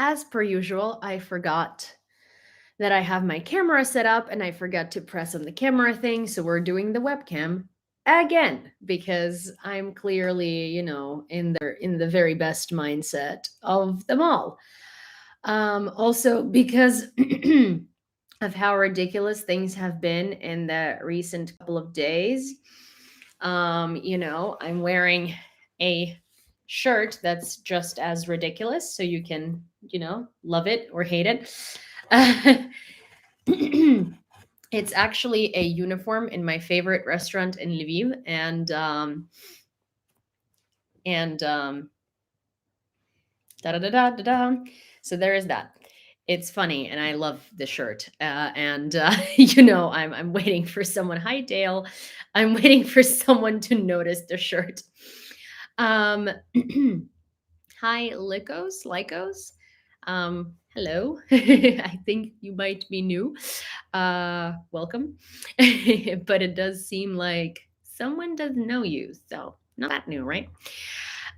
as per usual, I forgot that I have my camera set up and I forgot to press on the camera thing. So we're doing the webcam again because I'm clearly, in the very best mindset of them all. Also because of how ridiculous things have been in the recent couple of days. I'm wearing a shirt that's just as ridiculous, so you can, love it or hate it. It's actually a uniform in my favorite restaurant in Lviv, and da da da da da da. So there is that. It's funny, and I love the shirt. And I'm waiting for someone. Hi, Dale. I'm waiting for someone to notice the shirt. Um, Hi, Lycos. Hello. I think you might be new. Welcome. But it does seem like someone doesn't know you, so not that new, right?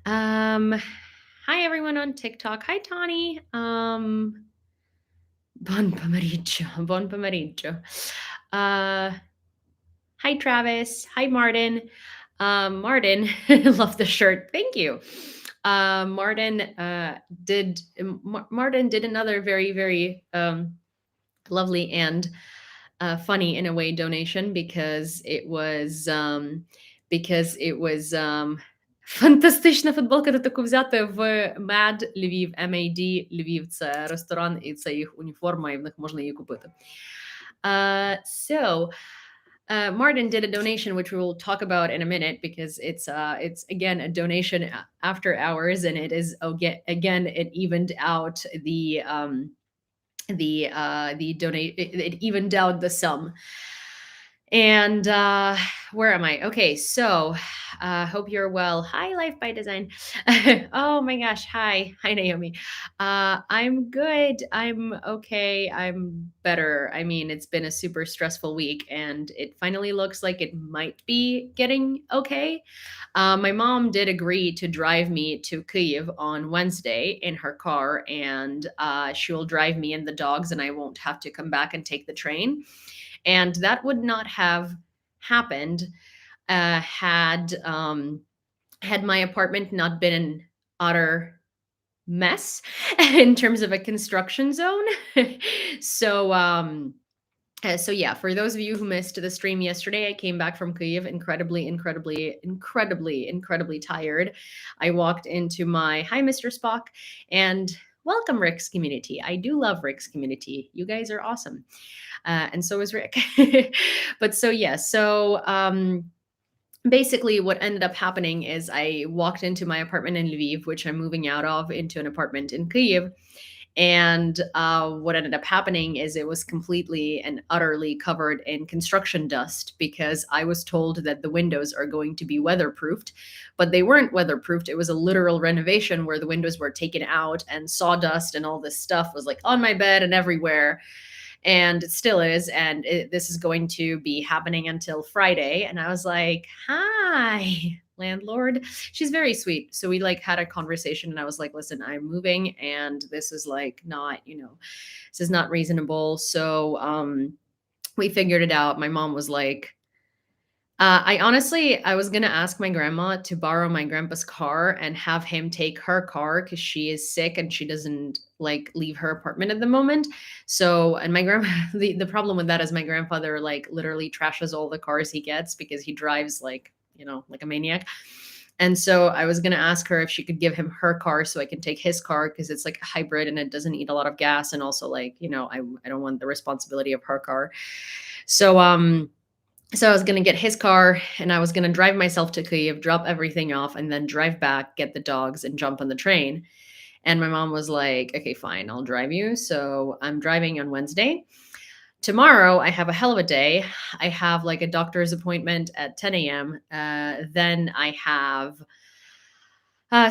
Hi everyone on TikTok. Hi Tawny. Buon pomeriggio. Buon pomeriggio. Hi Travis. Hi Martin. Martin, love the shirt. Thank you. Martin did another very very lovely and funny in a way donation because it was фантастична футболка до таку взяти в MAD Lviv, MAD Lviv. Це ресторан, і це їх уніформа, і в них можна її купити. Martin did a donation, which we will talk about in a minute, because it's again a donation after hours, and it is again it evened out the donate it evened out the sum. And where am I? Okay, so hope you're well. Hi, Life by Design. Oh my gosh, hi Naomi. I'm good. I'm okay. I'm better. I mean, it's been a super stressful week, and it finally looks like it might be getting okay. My mom did agree to drive me to Kyiv on Wednesday in her car, and she will drive me and the dogs, and I won't have to come back and take the train. And that would not have happened had my apartment not been an utter mess in terms of a construction zone. so so yeah, for those of you who missed the stream yesterday, I came back from Kyiv incredibly tired. I walked into my hi Mr. Spock, and welcome Rick's community. I do love Rick's community. You guys are awesome. And so is Rick. But so yeah, so basically what ended up happening is I walked into my apartment in Lviv, which I'm moving out of, into an apartment in Kyiv. And what ended up happening is it was completely and utterly covered in construction dust, because I was told that the windows are going to be weatherproofed, but they weren't weatherproofed. It was a literal renovation where the windows were taken out, and sawdust and all this stuff was like on my bed and everywhere. And it still is. And this is going to be happening until Friday. And I was like, hi, landlord. She's very sweet. So we like had a conversation, and I was like, listen, I'm moving, and this is like not, this is not reasonable. So we figured it out. My mom was like, I was gonna ask my grandma to borrow my grandpa's car and have him take her car, because she is sick and she doesn't like leave her apartment at the moment. So, and my grandma, the problem with that is my grandfather like literally trashes all the cars he gets, because he drives like, like a maniac. And so I was gonna ask her if she could give him her car so I can take his car, because it's like a hybrid and it doesn't eat a lot of gas, and also like, I don't want the responsibility of her car. So I was going to get his car, and I was going to drive myself to Kyiv, drop everything off, and then drive back, get the dogs, and jump on the train. And my mom was like, okay, fine, I'll drive you. So I'm driving on Wednesday. Tomorrow, I have a hell of a day. I have like a doctor's appointment at 10 a.m. Then I have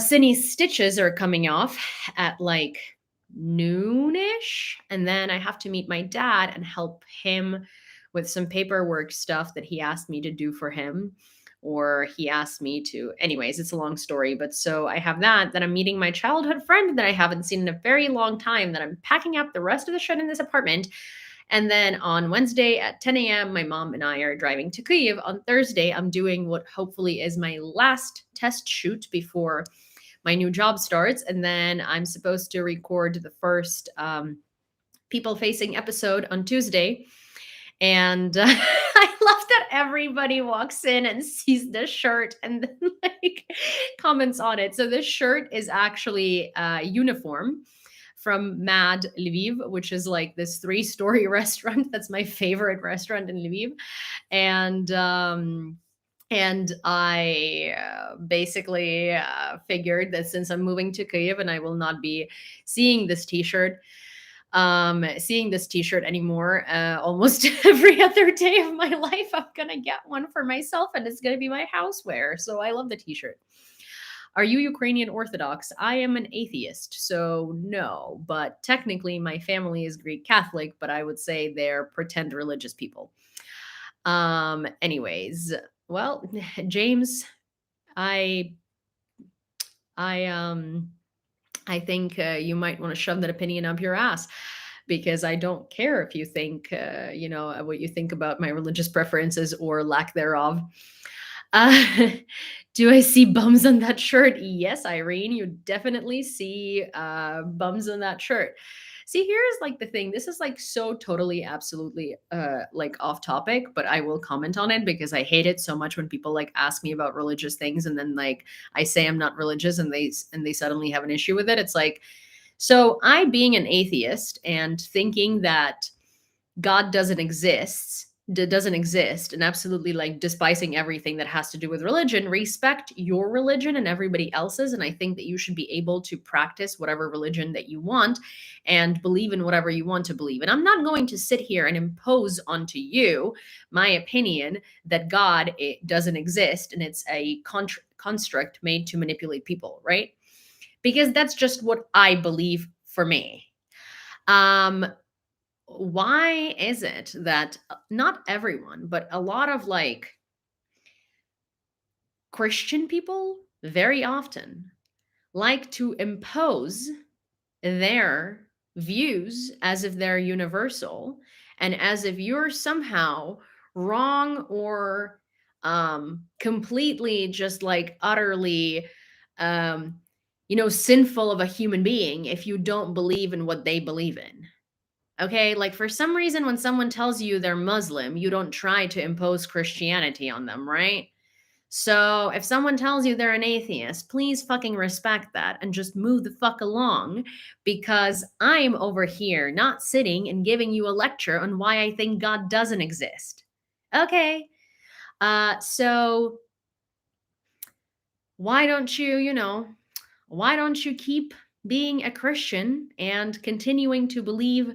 Cindy's stitches are coming off at like noonish. And then I have to meet my dad and help him with some paperwork stuff that he asked me to do for him, or he asked me to. Anyways, it's a long story, but so I have that. Then I'm meeting my childhood friend that I haven't seen in a very long time. That I'm packing up the rest of the shit in this apartment. And then on Wednesday at 10 a.m., my mom and I are driving to Kyiv. On Thursday, I'm doing what hopefully is my last test shoot before my new job starts. And then I'm supposed to record the first people facing episode on Tuesday. And I love that everybody walks in and sees this shirt and then like comments on it. So this shirt is actually a uniform from Mad Lviv, which is like this 3-story restaurant. That's my favorite restaurant in Lviv. And I basically figured that since I'm moving to Kyiv and I will not be seeing this t-shirt anymore almost every other day of my life, I'm gonna get one for myself and it's gonna be my housewear. So I love the t-shirt. Are you Ukrainian Orthodox? I am an atheist, so no, but technically my family is Greek Catholic, but I would say they're pretend religious people. Anyways, well, James, I think you might want to shove that opinion up your ass, because I don't care if you think, what you think about my religious preferences or lack thereof. Uh, do I see bums on that shirt? Yes, Irene, you definitely see bums on that shirt. See, here's like the thing. This is like so totally, absolutely like off topic, but I will comment on it because I hate it so much when people like ask me about religious things and then like I say I'm not religious and they suddenly have an issue with it. It's like, so I being an atheist and thinking that God doesn't exist and absolutely like despising everything that has to do with religion, respect your religion and everybody else's. And I think that you should be able to practice whatever religion that you want and believe in whatever you want to believe. And I'm not going to sit here and impose onto you my opinion that God doesn't exist and it's a construct made to manipulate people, right? Because that's just what I believe for me. Why is it that not everyone, but a lot of like Christian people very often like to impose their views as if they're universal and as if you're somehow wrong or completely just like utterly sinful of a human being if you don't believe in what they believe in. Okay, like for some reason, when someone tells you they're Muslim, you don't try to impose Christianity on them, right? So if someone tells you they're an atheist, please fucking respect that and just move the fuck along, because I'm over here not sitting and giving you a lecture on why I think God doesn't exist. Okay, so why don't why don't you keep being a Christian and continuing to believe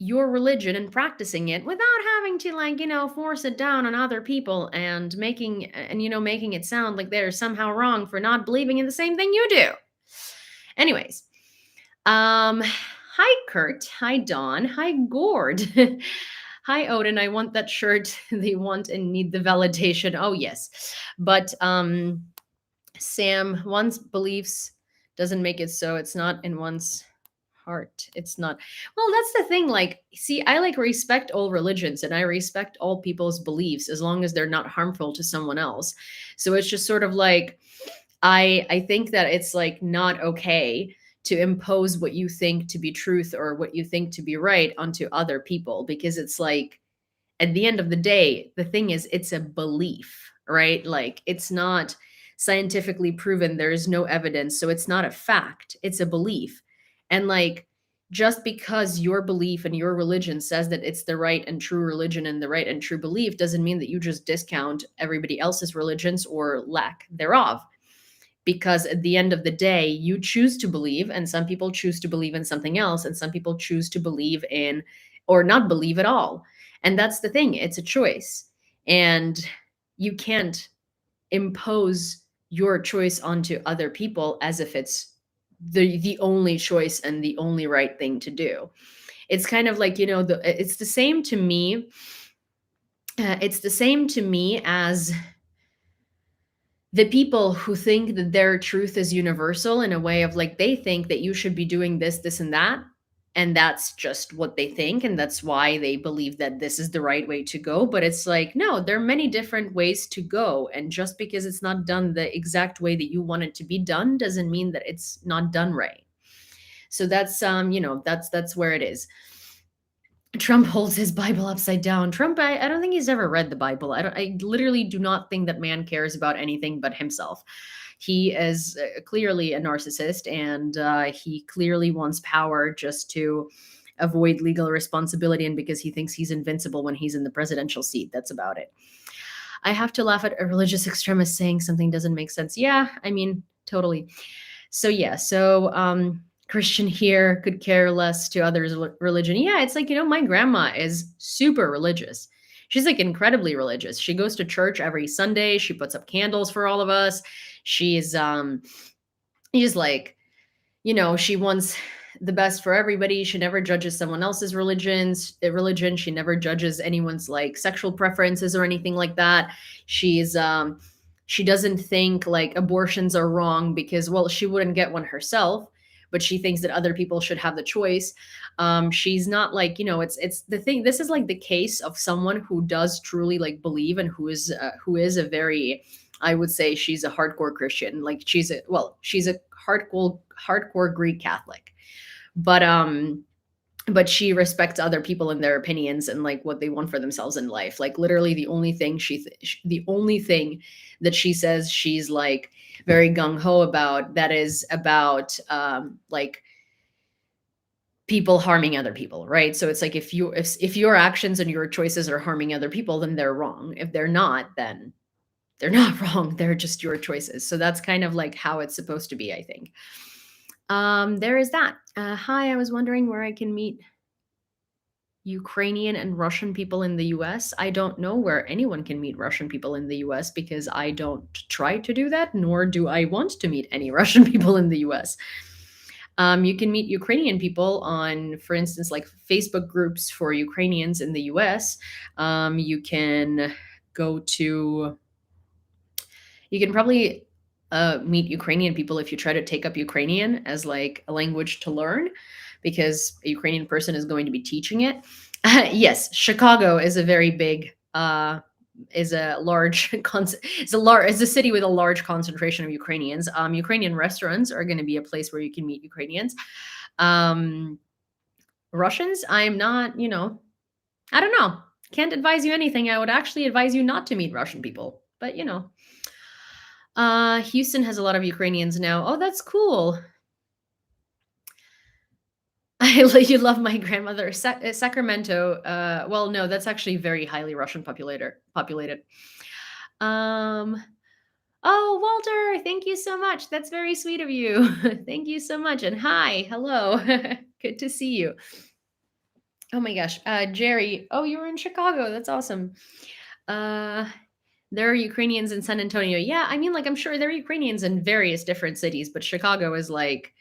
your religion and practicing it without having to force it down on other people and making it sound like they're somehow wrong for not believing in the same thing you do. Anyways, hi Kurt, hi Dawn, hi Gord. Hi Odin, I want that shirt. They want and need the validation. Oh yes. But Sam, one's beliefs doesn't make it so it's not in one's heart. It's not. Well, that's the thing. Like, see, I like respect all religions and I respect all people's beliefs as long as they're not harmful to someone else. So it's just sort of like I think that it's like not okay to impose what you think to be truth or what you think to be right onto other people, because it's like at the end of the day, the thing is it's a belief, right? Like it's not scientifically proven. There is no evidence. So it's not a fact. It's a belief. And like, just because your belief and your religion says that it's the right and true religion and the right and true belief doesn't mean that you just discount everybody else's religions or lack thereof. Because at the end of the day, you choose to believe, and some people choose to believe in something else, and some people choose to believe in or not believe at all. And that's the thing, it's a choice. And you can't impose your choice onto other people as if it's the only choice and the only right thing to do. It's kind of like, it's the same to me. It's the same to me as the people who think that their truth is universal in a way of like they think that you should be doing this, this, and that. And that's just what they think. And that's why they believe that this is the right way to go. But it's like, no, there are many different ways to go. And just because it's not done the exact way that you want it to be done doesn't mean that it's not done right. So that's that's where it is. Trump holds his Bible upside down. Trump, I don't think he's ever read the Bible. I literally do not think that man cares about anything but himself. He is clearly a narcissist, and he clearly wants power just to avoid legal responsibility and because he thinks he's invincible when he's in the presidential seat. That's about it. I have to laugh at a religious extremist saying something doesn't make sense. Yeah, I mean, totally. So yeah, Christian here could care less to others' religion. Yeah, it's like, my grandma is super religious. She's like incredibly religious. She goes to church every Sunday. She puts up candles for all of us. She's like, she wants the best for everybody. She never judges someone else's religion. She never judges anyone's like sexual preferences or anything like that. She doesn't think like abortions are wrong because, well, she wouldn't get one herself, but she thinks that other people should have the choice. She's not like, it's the thing. This is like the case of someone who does truly like believe and who is a very, I would say she's a hardcore Christian. Like she's a hardcore Greek Catholic, but she respects other people and their opinions and like what they want for themselves in life. Like literally the only thing the only thing that she says she's like very gung ho about, that is about like people harming other people, right? So it's like if your actions and your choices are harming other people, then they're wrong. If they're not, then they're not wrong. They're just your choices. So that's kind of like how it's supposed to be, I think. There is that. Hi, I was wondering where I can meet Ukrainian and Russian people in the US. I don't know where anyone can meet Russian people in the US because I don't try to do that, nor do I want to meet any Russian people in the US. You can meet Ukrainian people on, for instance, like Facebook groups for Ukrainians in the US. You can go to You can probably meet Ukrainian people if you try to take up Ukrainian as like a language to learn, because a Ukrainian person is going to be teaching it. Yes, Chicago is a very big, is a large, is a city with a large concentration of Ukrainians. Ukrainian restaurants are going to be a place where you can meet Ukrainians. Um, Russians, I'm not, I don't know. Can't advise you anything. I would actually advise you not to meet Russian people, but Houston has a lot of Ukrainians now. Oh, that's cool. You love my grandmother. Sacramento. Well, no, that's actually very highly Russian populated. Oh, Walter, thank you so much. That's very sweet of you. Thank you so much. And hi, hello. Good to see you. Oh my gosh. Jerry. Oh, you were in Chicago. That's awesome. There are Ukrainians in San Antonio. Yeah, I mean, like, I'm sure there are Ukrainians in various different cities, but Chicago is like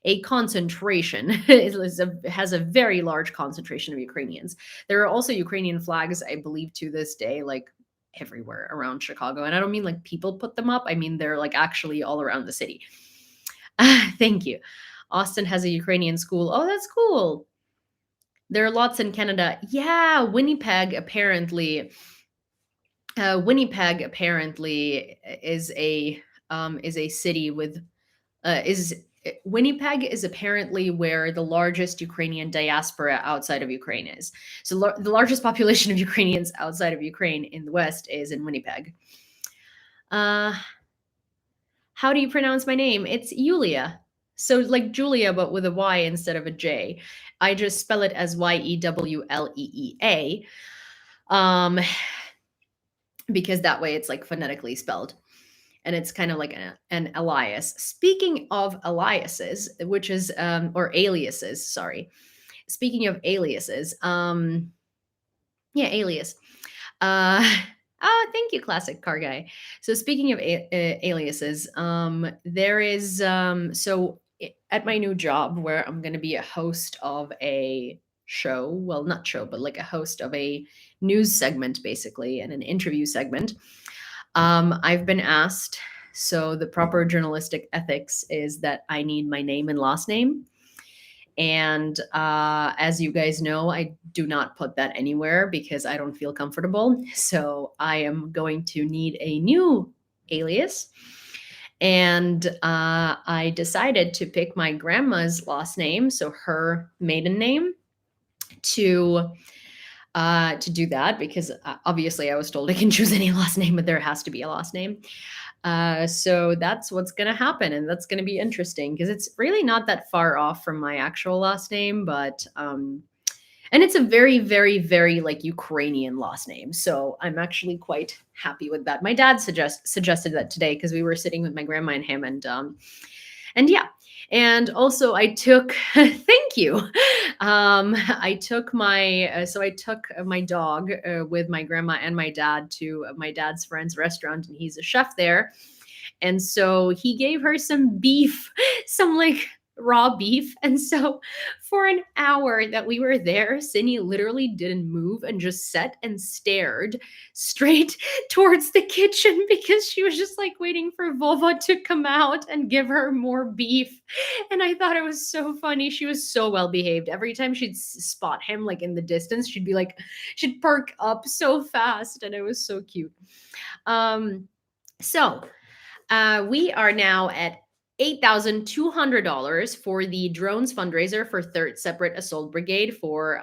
a concentration. Has a very large concentration of Ukrainians. There are also Ukrainian flags, I believe, to this day, like everywhere around Chicago. And I don't mean like people put them up. I mean, they're like actually all around the city. Thank you. Austin has a Ukrainian school. Oh, that's cool. There are lots in Canada. Yeah, Winnipeg apparently is a city with is Winnipeg is apparently where the largest Ukrainian diaspora outside of Ukraine is. So the largest population of Ukrainians outside of Ukraine in the West is in Winnipeg. How do you pronounce my name? It's Yulia. So like Julia, but with a Y instead of a J. I just spell it as Yewleea. Because that way it's like phonetically spelled. And it's kind of like an alias. Speaking of aliases, which is or aliases, sorry. Speaking of aliases, alias. Oh, thank you, classic car guy. So speaking of aliases, there is at my new job where I'm going to be a host of a show, well, not show, but like a host of a news segment basically and an interview segment. I've been asked So the proper journalistic ethics is that I need my name and last name. And as you guys know, I do not put that anywhere because I don't feel comfortable. So I am going to need a new alias. And I decided to pick my grandma's last name, so her maiden name, to do that because obviously I was told I can choose any last name, but there has to be a last name. So that's what's going to happen. And that's going to be interesting because it's really not that far off from my actual last name, but, and it's a very, very, very like Ukrainian last name. So I'm actually quite happy with that. My dad suggested that today because we were sitting with my grandma and him and yeah. And also I took, thank you. I took my dog with my grandma and my dad to my dad's friend's restaurant, and he's a chef there. And so he gave her some beef, some like raw beef. And so for an hour that we were there, Cindy literally didn't move and just sat and stared straight towards the kitchen because she was just like waiting for Vova to come out and give her more beef. And I thought it was so funny. She was so well behaved. Every time she'd spot him like in the distance, she'd be like, she'd perk up so fast. And it was so cute. So we are now at $8,200 for the drones fundraiser for Third Separate Assault Brigade. For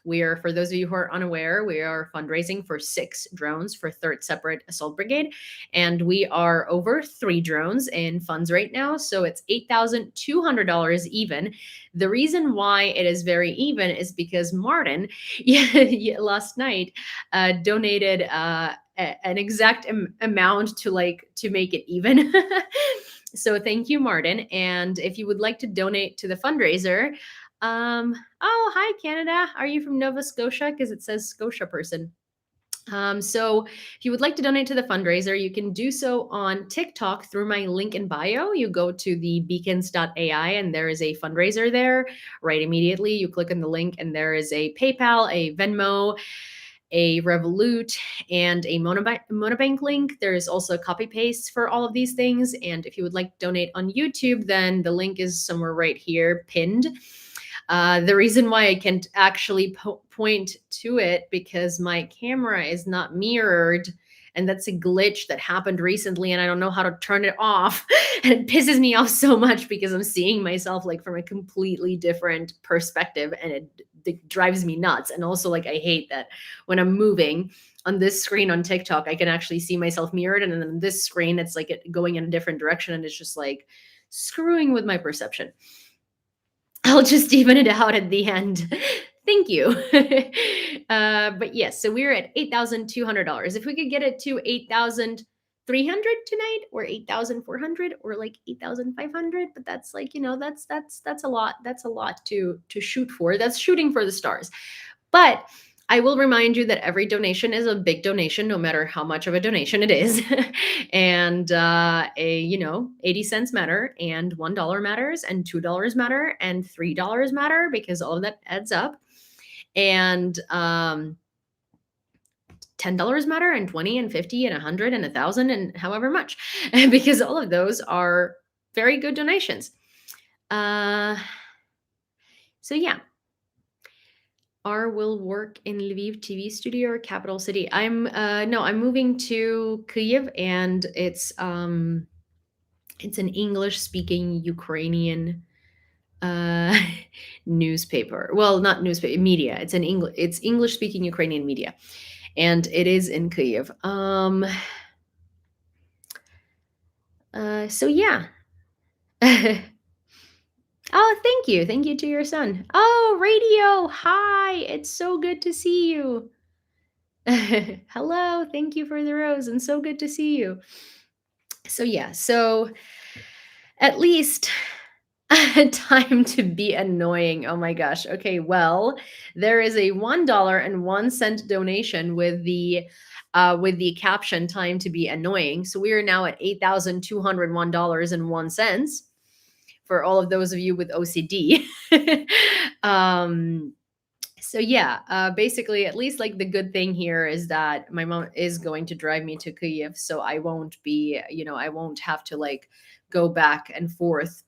those of you who are unaware, we are fundraising for 6 drones for Third Separate Assault Brigade, and we are over 3 drones in funds right now. So it's $8,200 even. The reason why it is very even is because Martin, last night, donated an exact amount to make it even. So thank you, Martin. And if you would like to donate to the fundraiser, oh, hi, Canada. Are you from Nova Scotia? Because it says Scotia person. So if you would like to donate to the fundraiser, you can do so on TikTok through my link in bio. You go to the beacons.ai and there is a fundraiser there right immediately. You click on the link and there is a PayPal, a Venmo, a Revolut, and a Monobank link. There is also a copy paste for all of these things. And if you would like to donate on YouTube, then the link is somewhere right here pinned. The reason why I can't actually point to it because my camera is not mirrored, and that's a glitch that happened recently, and I don't know how to turn it off. And it pisses me off so much because I'm seeing myself like from a completely different perspective, and it drives me nuts. And also, like, I hate that when I'm moving on this screen on TikTok, I can actually see myself mirrored, and then on this screen, it's like it going in a different direction, and it's just like screwing with my perception. I'll just even it out at the end. Thank you. But yes, so we're at $8,200. If we could get it to 8,300 tonight, or 8,400, or like 8,500, but that's like, that's a lot. That's a lot to shoot for. That's shooting for the stars. But I will remind you that every donation is a big donation, no matter how much of a donation it is. And 80 cents matter, and $1 matters, and $2 matter, and $3 matter, because all of that adds up. And $10 matter, and 20, and 50, and 100, and 1,000, and however much, because all of those are very good donations. So yeah. Will work in Lviv TV studio or capital city. I'm moving to Kyiv, and it's an English speaking Ukrainian newspaper. Well, not newspaper, media. It's English speaking Ukrainian media, and it is in Kyiv. So yeah. Oh, thank you. Thank you to your son. Oh, radio. Hi. It's so good to see you. Hello. Thank you for the rose, and so good to see you. So yeah, so at least time to be annoying. Oh my gosh. Okay, well, there is a $1.01 donation with the caption "time to be annoying." So we are now at $8,201.01. For all of those of you with OCD. So yeah, basically, at least like the good thing here is that my mom is going to drive me to Kyiv, so I won't be, I won't have to like go back and forth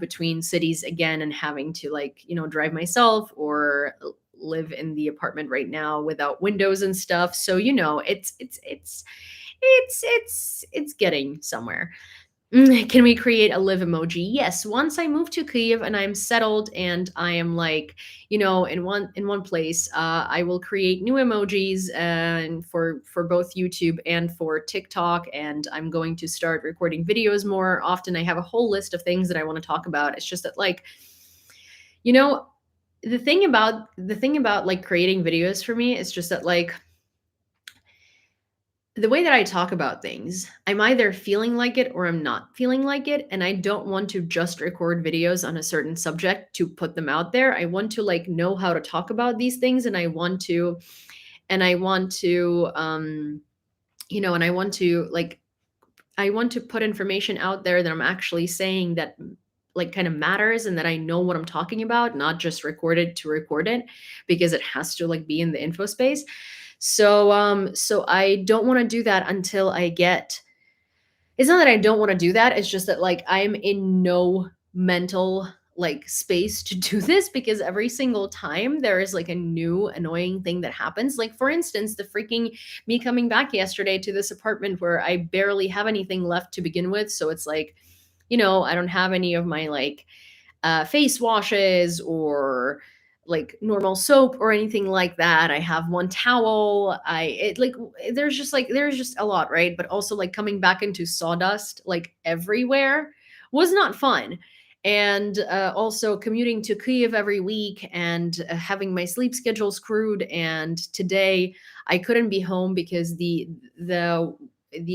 between cities again and having to like, drive myself or live in the apartment right now without windows and stuff. So, it's getting somewhere. Can we create a live emoji? Yes. Once I move to Kyiv and I'm settled and I am like, in one place, I will create new emojis and for both YouTube and for TikTok. And I'm going to start recording videos more often. I have a whole list of things that I want to talk about. It's just that like, you know, the thing about like creating videos for me is just that like the way that I talk about things, I'm either feeling like it or I'm not feeling like it. And I don't want to just record videos on a certain subject to put them out there. I want to like know how to talk about these things. And I want to like, I want to put information out there that I'm actually saying that like kind of matters and that I know what I'm talking about, not just record it to record it because it has to like be in the info space. So I don't want to do that until I get it's not that I don't want to do that. It's just that like I'm in no mental like space to do this because every single time there is like a new annoying thing that happens. Like for instance, the freaking me coming back yesterday to this apartment where I barely have anything left to begin with. So it's like, I don't have any of my like face washes or like normal soap or anything like that. I have one towel. I it like there's just a lot, right? But also like coming back into sawdust like everywhere was not fun. And also commuting to Kyiv every week and having my sleep schedule screwed. And today I couldn't be home because the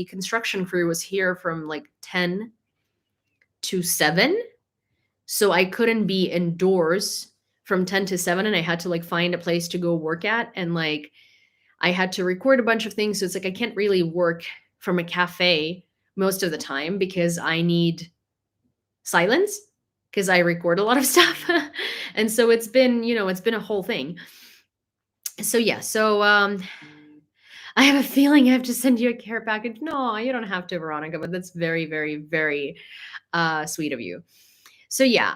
construction crew was here from like 10 to 7, so I couldn't be indoors from 10 to 7 and I had to like find a place to go work at and like I had to record a bunch of things, so it's like I can't really work from a cafe most of the time because I need silence because I record a lot of stuff. And so it's been a whole thing. So yeah, I have a feeling I have to send you a care package. No, you don't have to, Veronica, but that's very, very, very sweet of you. So yeah,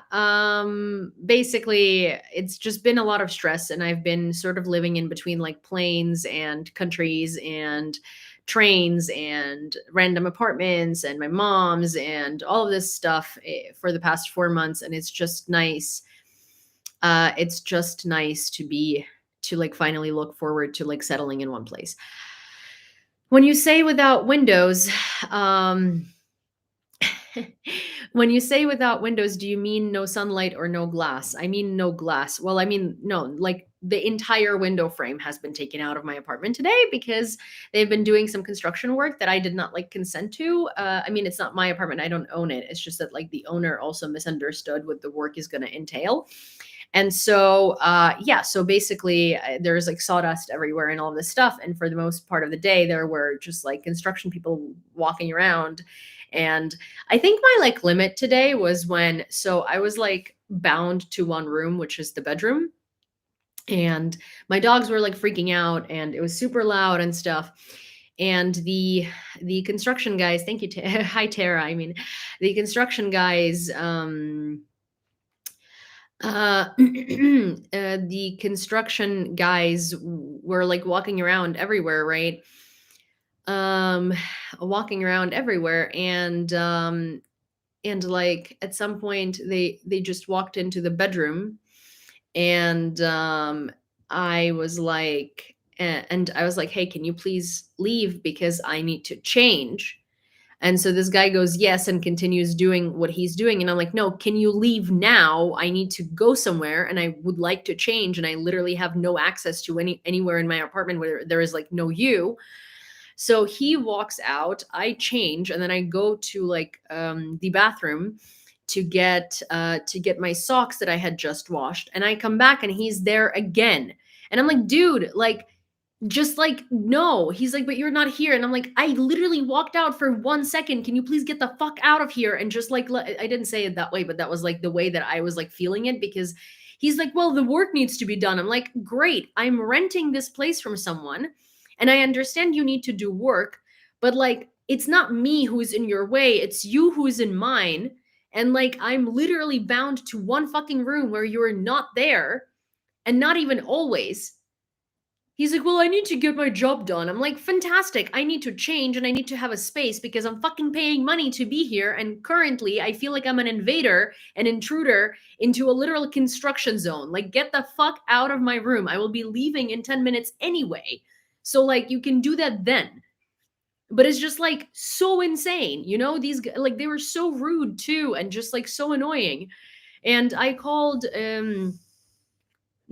basically it's just been a lot of stress and I've been sort of living in between like planes and countries and trains and random apartments and my mom's and all of this stuff for the past 4 months, and it's just nice to like finally look forward to like settling in one place. When you say without windows, um when you say without windows, do you mean no sunlight or no glass? I mean no glass. Well, I mean, no, like the entire window frame has been taken out of my apartment today because they've been doing some construction work that I did not like consent to. I mean, it's not my apartment. I don't own it. It's just that like the owner also misunderstood what the work is going to entail. And so, yeah, so basically there's like sawdust everywhere and all this stuff. And for the most part of the day, there were just like construction people walking around. And I think my like limit today was so I was like bound to one room, which is the bedroom. And my dogs were like freaking out and it was super loud and stuff. And the construction guys, thank you, hi Tara. I mean, the construction guys, the construction guys were like walking around everywhere, right? Um, walking around everywhere, and like at some point they just walked into the bedroom, and I was like, and I was like, hey, can you please leave because I need to change. And so this guy goes, yes, and continues doing what he's doing. And I'm like, no, can you leave now? I need to go somewhere and I would like to change. And I literally have no access to anywhere in my apartment where there is like no you. So he walks out, I change, and then I go to like the bathroom to get my socks that I had just washed. And I come back and he's there again. And I'm like, dude, like just like, no. He's like, but you're not here. And I'm like, I literally walked out for 1 second. Can you please get the fuck out of here? And just like, I didn't say it that way, but that was like the way that I was like feeling it because He's like, well, the work needs to be done. I'm like, great, I'm renting this place from someone, and I understand you need to do work, but like, it's not me who's in your way, it's you who's in mine. And like, I'm literally bound to one fucking room where you're not there, and not even always. He's like, well, I need to get my job done. I'm like, fantastic. I need to change and I need to have a space because I'm fucking paying money to be here. And currently, I feel like I'm an invader, an intruder into a literal construction zone. Like, get the fuck out of my room. I will be leaving in 10 minutes anyway. So, like, you can do that then. But it's just like so insane. You know, like, they were so rude too and just like so annoying. And I called,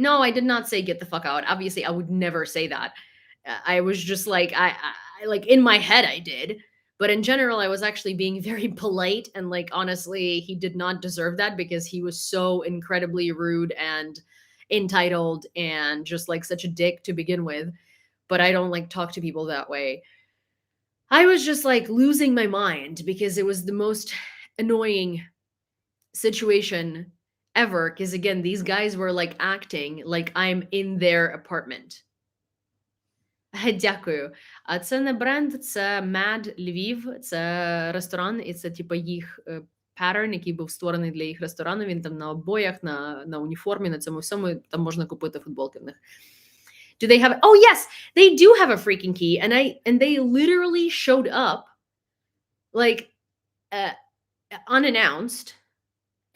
no, I did not say get the fuck out. Obviously, I would never say that. I was just like, I like, in my head I did, but in general, I was actually being very polite, and like, honestly, he did not deserve that because he was so incredibly rude and entitled and just like such a dick to begin with. But I don't like talk to people that way. I was just like losing my mind because it was the most annoying situation ever, because again, these guys were like acting like I'm in their apartment. Дякую. А це не бренд, це Mad Lviv, це ресторан, і це типу їх pattern, який був створений для їх ресторану. Він там на обоях, на уніформі, на цьому всьому, там можна купити футболки в них. Do they have? Oh yes, they do have a freaking key, and they literally showed up like uh, unannounced.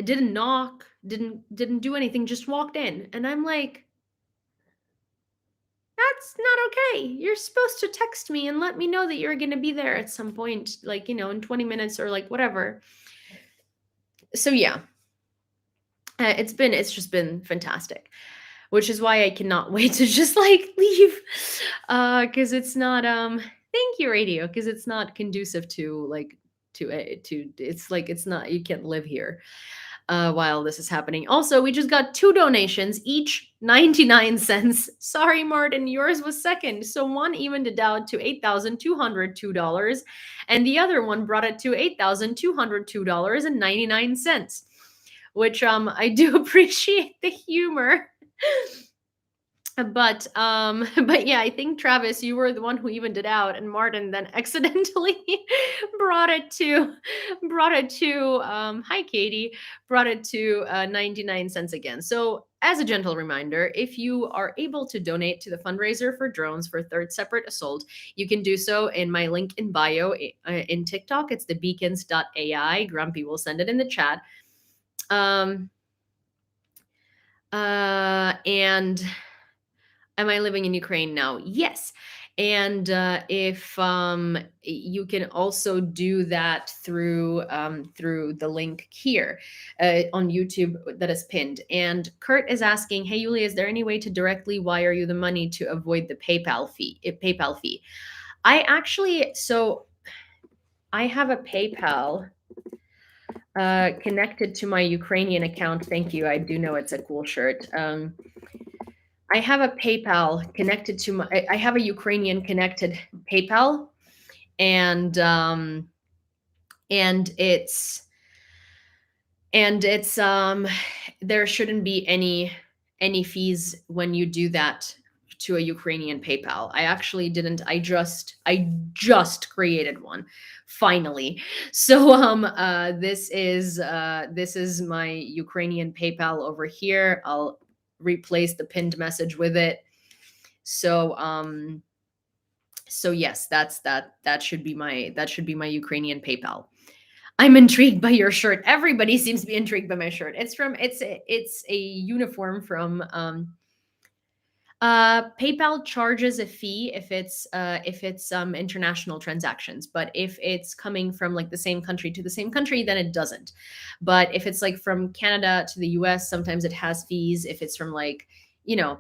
Didn't knock, didn't do anything, just walked in. And I'm like, that's not okay. You're supposed to text me and let me know that you're going to be there at some point, like, you know, in 20 minutes or like whatever. So yeah, it's just been fantastic, which is why I cannot wait to just like leave, because it's not thank you, radio, because it's not conducive to like to it's like, it's not, you can't live here while this is happening. Also, we just got 2 donations, each 99 cents. Sorry, Martin, yours was second. So one evened it out to $8,202, and the other one brought it to $8,202.99, which I do appreciate the humor. But but yeah, I think Travis, you were the one who evened it out, and Martin then accidentally brought it to hi Katie, brought it to 99 cents again. So as a gentle reminder, if you are able to donate to the fundraiser for drones for third separate assault, you can do so in my link in bio in TikTok. It's the beacons.ai. Grumpy will send it in the chat. And am I living in Ukraine now? Yes. And if you can also do that through the link here on YouTube that is pinned. And Kurt is asking, "Hey Yulia, is there any way to directly wire you the money to avoid the PayPal fee?" I actually, so I have a PayPal connected to my Ukrainian account. Thank you. I do know it's a cool shirt. I have a PayPal connected to my, I have a Ukrainian connected PayPal, and it's there shouldn't be any fees when you do that to a Ukrainian PayPal. I actually didn't, I just created one finally. So this is my Ukrainian PayPal over here. I'll replace the pinned message with it. So so yes, that should be my Ukrainian PayPal. I'm intrigued by your shirt. Everybody seems to be intrigued by my shirt. It's a uniform from PayPal charges a fee if it's international transactions, but if it's coming from like the same country to the same country, then it doesn't. But if it's like from Canada to the US, sometimes it has fees. If it's from like, you know,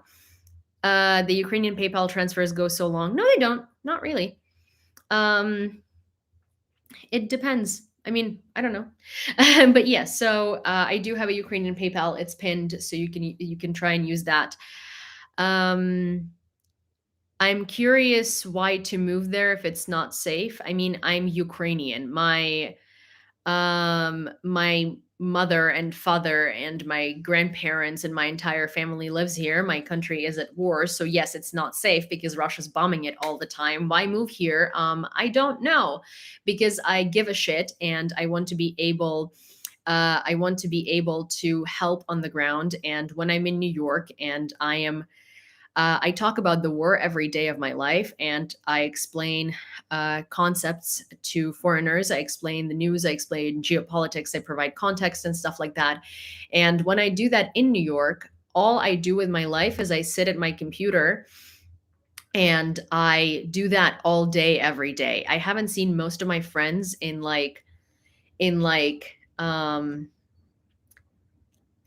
the Ukrainian PayPal transfers go so long. No, they don't. Not really. It depends. I mean, I don't know. But yeah, so I do have a Ukrainian PayPal. It's pinned, so you can try and use that. I'm curious why to move there if it's not safe. I mean, I'm Ukrainian. My mother and father and my grandparents and my entire family lives here. My country is at war. So yes, it's not safe because Russia's bombing it all the time. Why move here? I don't know, because I give a shit and I want to be able to help on the ground. And when I'm in New York and I talk about the war every day of my life, and I explain concepts to foreigners. I explain the news, I explain geopolitics, I provide context and stuff like that. And when I do that in New York, all I do with my life is I sit at my computer and I do that all day, every day. I haven't seen most of my friends in like a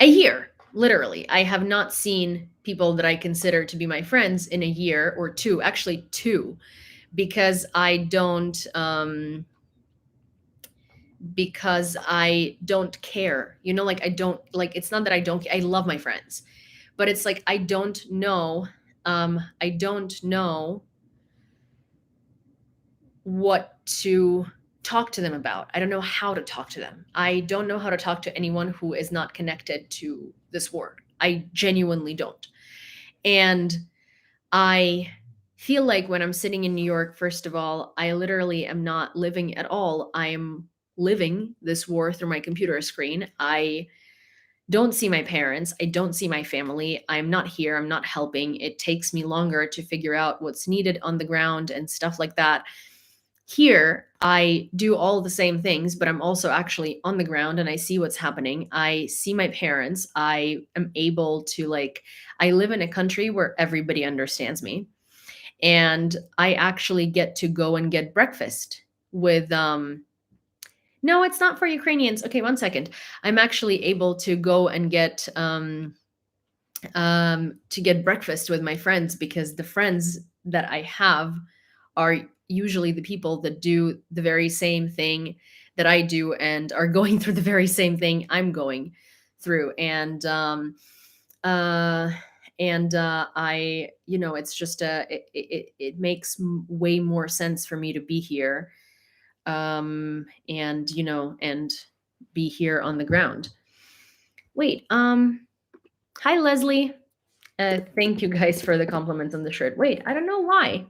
year. Literally, I have not seen people that I consider to be my friends in a year or two, actually two, because I don't care. Like I don't like it's not that I don't I love my friends, but it's like I don't know what to talk to them about. I don't know how to talk to them. I don't know how to talk to anyone who is not connected to this war. I genuinely don't. And I feel like when I'm sitting in New York, first of all, I literally am not living at all. I am living this war through my computer screen. I don't see my parents. I don't see my family. I'm not here. I'm not helping. It takes me longer to figure out what's needed on the ground and stuff like that. Here, I do all the same things, but I'm also actually on the ground and I see what's happening. I see my parents. I am able to, I live in a country where everybody understands me. And I actually get to go and get breakfast with, no, it's not for Ukrainians. Okay, one second. I'm actually able to go and get breakfast with my friends, because the friends that I have are usually the people that do the very same thing that I do and are going through the very same thing I'm going through. I, it's just it makes way more sense for me to be here, and be here on the ground. Wait, hi Leslie. Thank you guys for the compliments on the shirt. Wait, I don't know why.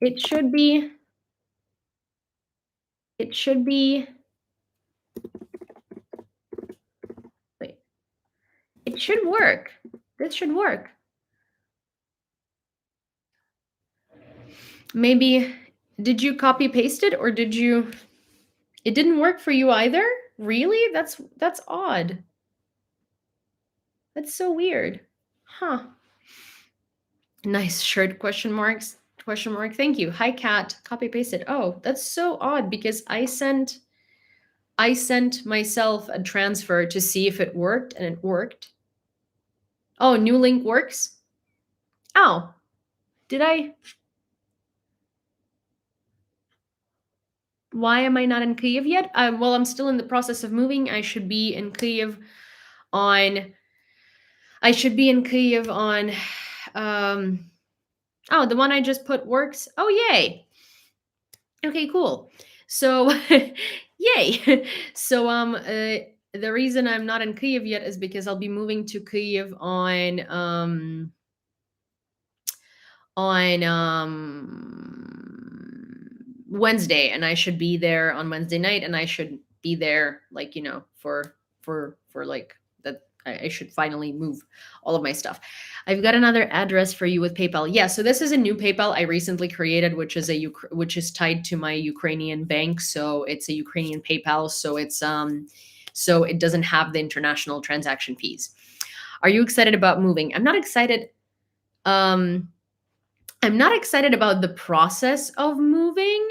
It should be. Wait. It should work. This should work. Maybe, did you copy paste it, or did you? It didn't work for you either? Really? That's odd. That's so weird. Huh. Nice shirt, question marks. Question mark. Thank you. Hi Cat. Copy pasted. Oh, that's so odd, because I sent myself a transfer to see if it worked, and it worked. Oh, new link works? Oh. Did I? Why am I not in Kyiv yet? Well, I'm still in the process of moving. I should be in Kyiv on oh, the one I just put works. Oh, yay. Okay, cool. So, yay. So, the reason I'm not in Kyiv yet is because I'll be moving to Kyiv on Wednesday, and I should be there on Wednesday night, and I should be there, for like that. I should finally move all of my stuff. I've got another address for you with PayPal. Yeah, so this is a new PayPal I recently created, which is tied to my Ukrainian bank. So it's a Ukrainian PayPal. So it doesn't have the international transaction fees. Are you excited about moving? I'm not excited. I'm not excited about the process of moving,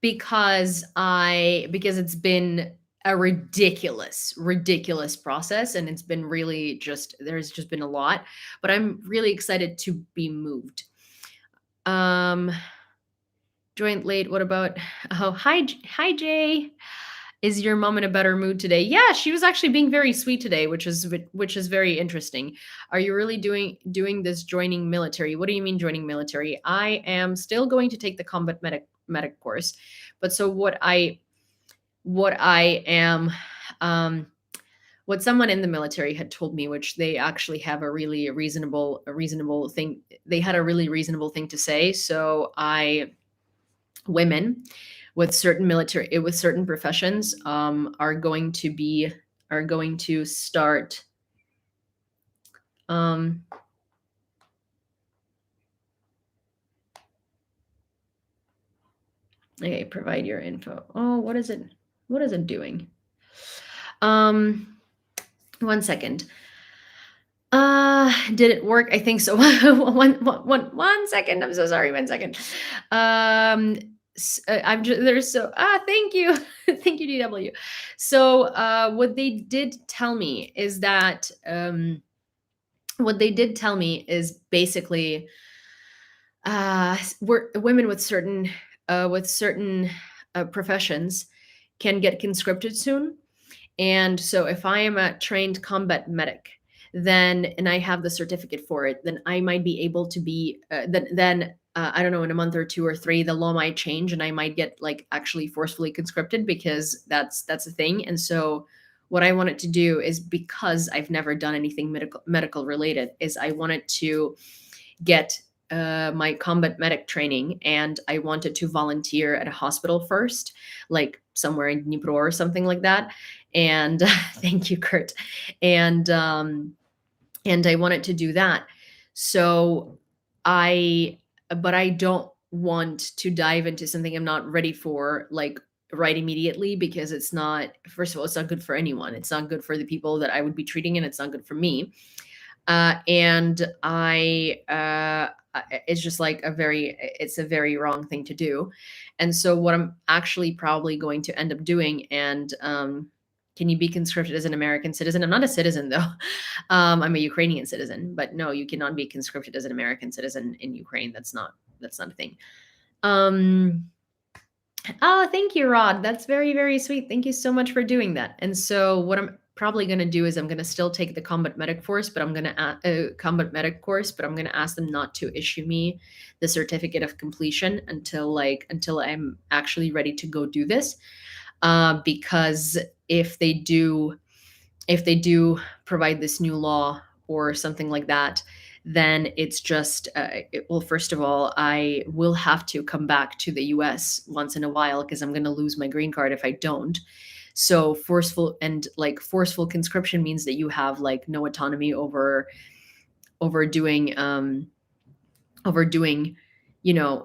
because it's been a ridiculous process, and it's been really there's just been a lot, but I'm really excited to be moved. Joined late. What about? Oh, hi Jay. Is your mom in a better mood today? Yeah, she was actually being very sweet today, which is very interesting. Are you really doing this joining military? What do you mean joining military? I am still going to take the combat medic course. But so what what I am, um, what someone in the military had told me, which they actually have a reasonable thing. They had a really reasonable thing to say. So women with certain professions, are going to start, um, okay, provide your info. Oh, what is it? What is it doing? Um, 1 second. Did it work? I think so. One second. I'm so sorry. 1 second. Um, I'm just there's so thank you, thank you, DW. So, what they did tell me is that what they did tell me is basically, women with certain professions can get conscripted soon. And so if I am a trained combat medic, then and I have the certificate for it, then I might be able to be I don't know, in a month or 2 or 3, the law might change and I might get like actually forcefully conscripted, because that's a thing. And so what I wanted to do is, because I've never done anything medical related, is I wanted to get my combat medic training, and I wanted to volunteer at a hospital first, like somewhere in Dnipro or something like that. And thank you, Kurt. And and I wanted to do that. So I, but I don't want to dive into something I'm not ready for, like right immediately, because it's not, first of all, it's not good for anyone. It's not good for the people that I would be treating, and it's not good for me. And it's just like it's a very wrong thing to do. And so what I'm actually probably going to end up doing, and can you be conscripted as an American citizen? I'm not a citizen though. I'm a Ukrainian citizen, but no, you cannot be conscripted as an American citizen in Ukraine. That's not a thing. Um, Oh, thank you, Rod. That's very, very sweet. Thank you so much for doing that. And so, what I'm probably going to do is I'm going to still take the combat medic course, but I'm going to ask them not to issue me the certificate of completion until I'm actually ready to go do this. Because if they do provide this new law or something like that, then it's just, well, first of all, I will have to come back to the US once in a while, because I'm going to lose my green card if I don't. So forceful conscription means that you have like no autonomy over doing, overdoing, you know,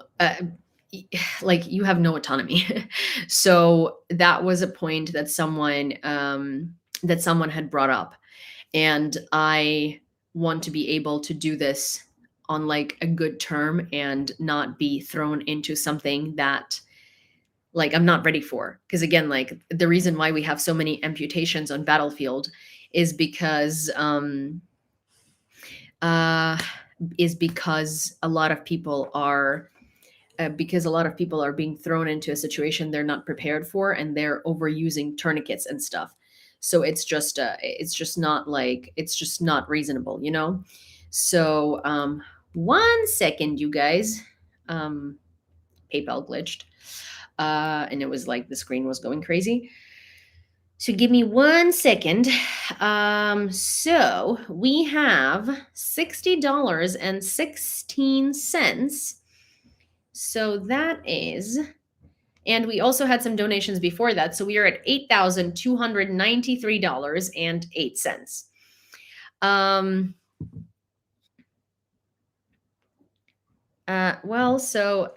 like you have no autonomy. So that was a point that someone had brought up, and I want to be able to do this on like a good term and not be thrown into something that like I'm not ready for. Because again, like the reason why we have so many amputations on battlefield is because uh a lot of people are being thrown into a situation they're not prepared for, and they're overusing tourniquets and stuff. So it's just not reasonable, you know. So 1 second, you guys. PayPal glitched, and it was like the screen was going crazy. So give me 1 second. So we have $60.16. So that is, and we also had some donations before that. So we are at $8,293.08. Um, well, so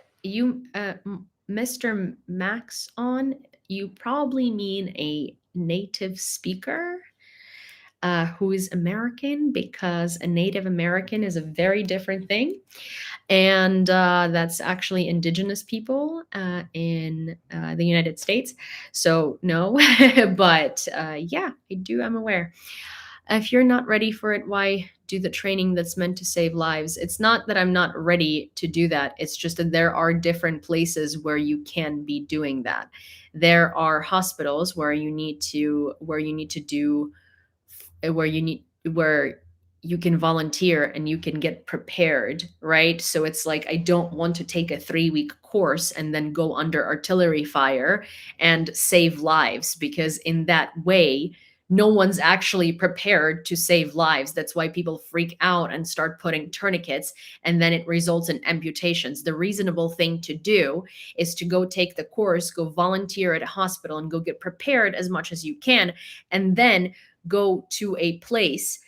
Mr. Max on, you probably mean a native speaker who is American, because a Native American is a very different thing. And that's actually indigenous people in the United States. So no, but yeah, I'm aware. If you're not ready for it, why do the training that's meant to save lives? It's not that I'm not ready to do that. It's just that there are different places where you can be doing that. There are hospitals where you need to do where you can volunteer and you can get prepared, right? So it's like, I don't want to take a 3-week course and then go under artillery fire and save lives, because in that way, no one's actually prepared to save lives. That's why people freak out and start putting tourniquets, and then it results in amputations. The reasonable thing to do is to go take the course, go volunteer at a hospital, and go get prepared as much as you can, and then go to a place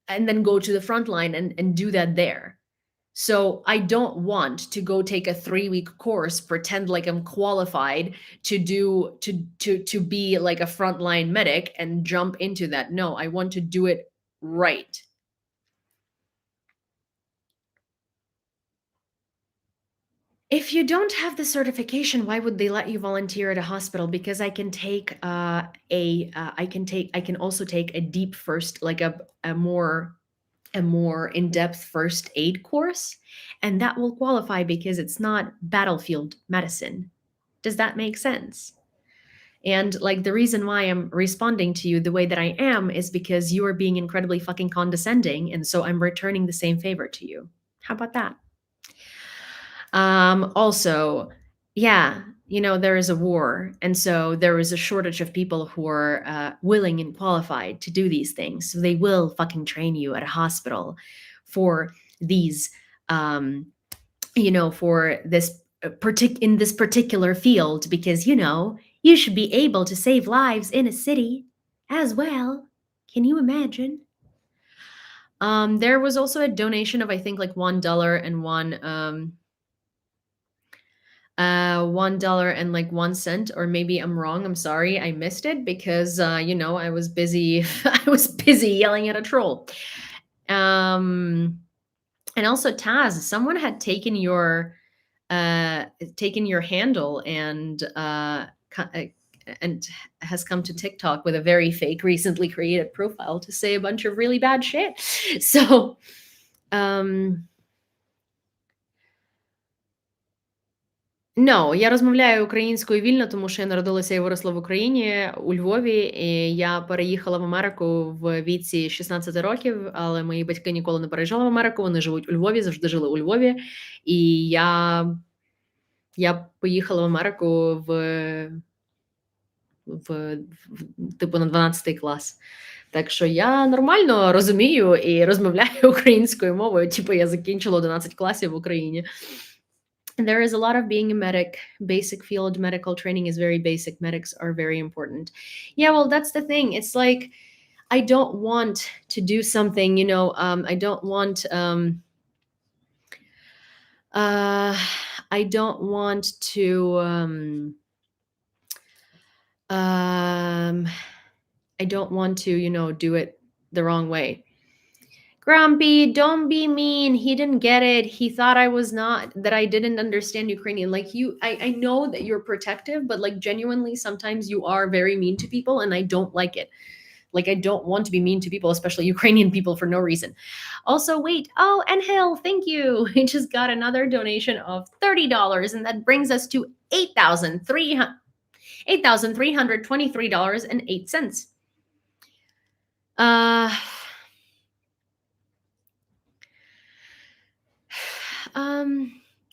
and then go to the front line and do that there. So I don't want to go take a 3-week course, pretend like I'm qualified to do to be like a frontline medic and jump into that. No, I want to do it right. If you don't have the certification, why would they let you volunteer at a hospital? Because I can take I can also take a deep first, like a more in-depth first aid course, and that will qualify because it's not battlefield medicine. Does that make sense? And like, the reason why I'm responding to you the way that I am is because you are being incredibly fucking condescending, and so I'm returning the same favor to you. How about that? Also, yeah, there is a war, and so there is a shortage of people who are willing and qualified to do these things. So they will fucking train you at a hospital for these, for this in this particular field, because you should be able to save lives in a city as well. Can you imagine? There was also a donation of, I think, like $1 and $1 and like 1 cent, or maybe I'm wrong. I'm sorry, I missed it because I was busy. I was busy yelling at a troll. And also, Taz, someone had taken your handle and has come to TikTok with a very fake, recently created profile to say a bunch of really bad shit. So, No, я розмовляю українською вільно, тому що я народилася і виросла в Україні, у Львові. І я переїхала в Америку в віці 16 років, але мої батьки ніколи не переїжджали в Америку, вони живуть у Львові, завжди жили у Львові. І я поїхала в Америку типу на 12 клас. Так що я нормально розумію і розмовляю українською мовою. Типу, я закінчила 11 класів в Україні. There is a lot of being a medic. Basic field medical training is very basic. Medics are very important. Yeah, well, that's the thing. It's like, I don't want to do something, I don't want I don't want to I don't want to, do it the wrong way. Grumpy, don't be mean. He didn't get it. He thought that I didn't understand Ukrainian. Like, I know that you're protective, but like, genuinely, sometimes you are very mean to people, and I don't like it. Like, I don't want to be mean to people, especially Ukrainian people, for no reason. Also, wait. Oh, Angel, thank you. He just got another donation of $30, and that brings us to $8,323.08.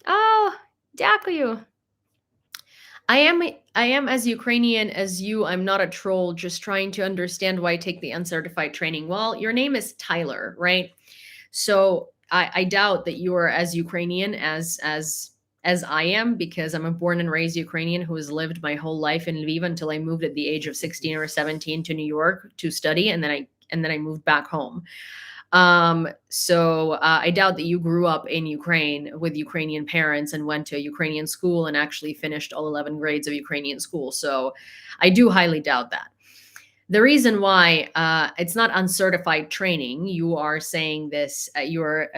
Oh, дякую. I am as Ukrainian as you. I'm not a troll, just trying to understand why I take the uncertified training. Well, your name is Tyler, right? So I doubt that you are as Ukrainian as I am, because I'm a born and raised Ukrainian who has lived my whole life in Lviv until I moved at the age of 16 or 17 to New York to study, and then I moved back home. So I doubt that you grew up in Ukraine with Ukrainian parents and went to a Ukrainian school and actually finished all 11 grades of Ukrainian school. So I do highly doubt that. The reason why it's not uncertified training, you are saying this, you're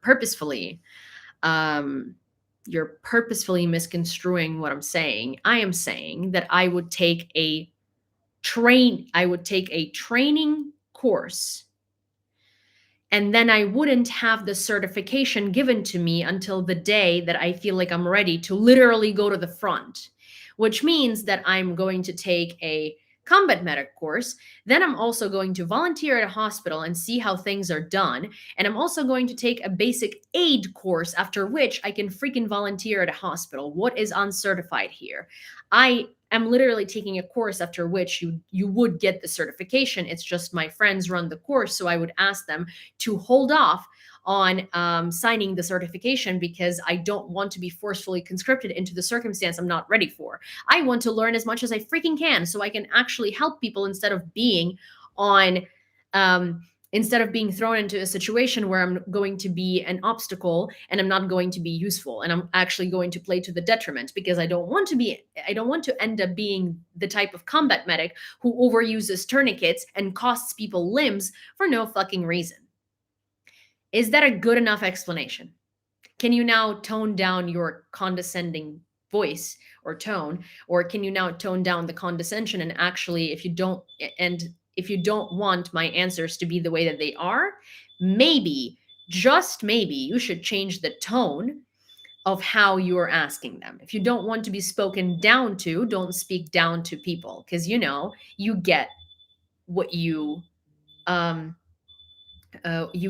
purposefully misconstruing what I'm saying. I am saying that I would take a training course, and then I wouldn't have the certification given to me until the day that I feel like I'm ready to literally go to the front, which means that I'm going to take a combat medic course. Then I'm also going to volunteer at a hospital and see how things are done. And I'm also going to take a basic aid course, after which I can freaking volunteer at a hospital. What is uncertified here? I am literally taking a course after which you would get the certification. It's just my friends run the course, so I would ask them to hold off on signing the certification because I don't want to be forcefully conscripted into the circumstance I'm not ready for. I want to learn as much as I freaking can so I can actually help people instead of being on instead of being thrown into a situation where I'm going to be an obstacle and I'm not going to be useful and I'm actually going to play to the detriment, because I don't want to end up being the type of combat medic who overuses tourniquets and costs people limbs for no fucking reason. Is that a good enough explanation? Can you now tone down your condescending voice or tone, or can you now tone down the condescension and actually, if you don't want my answers to be the way that they are, maybe, just maybe, you should change the tone of how you're asking them. If you don't want to be spoken down to, don't speak down to people, because you get what you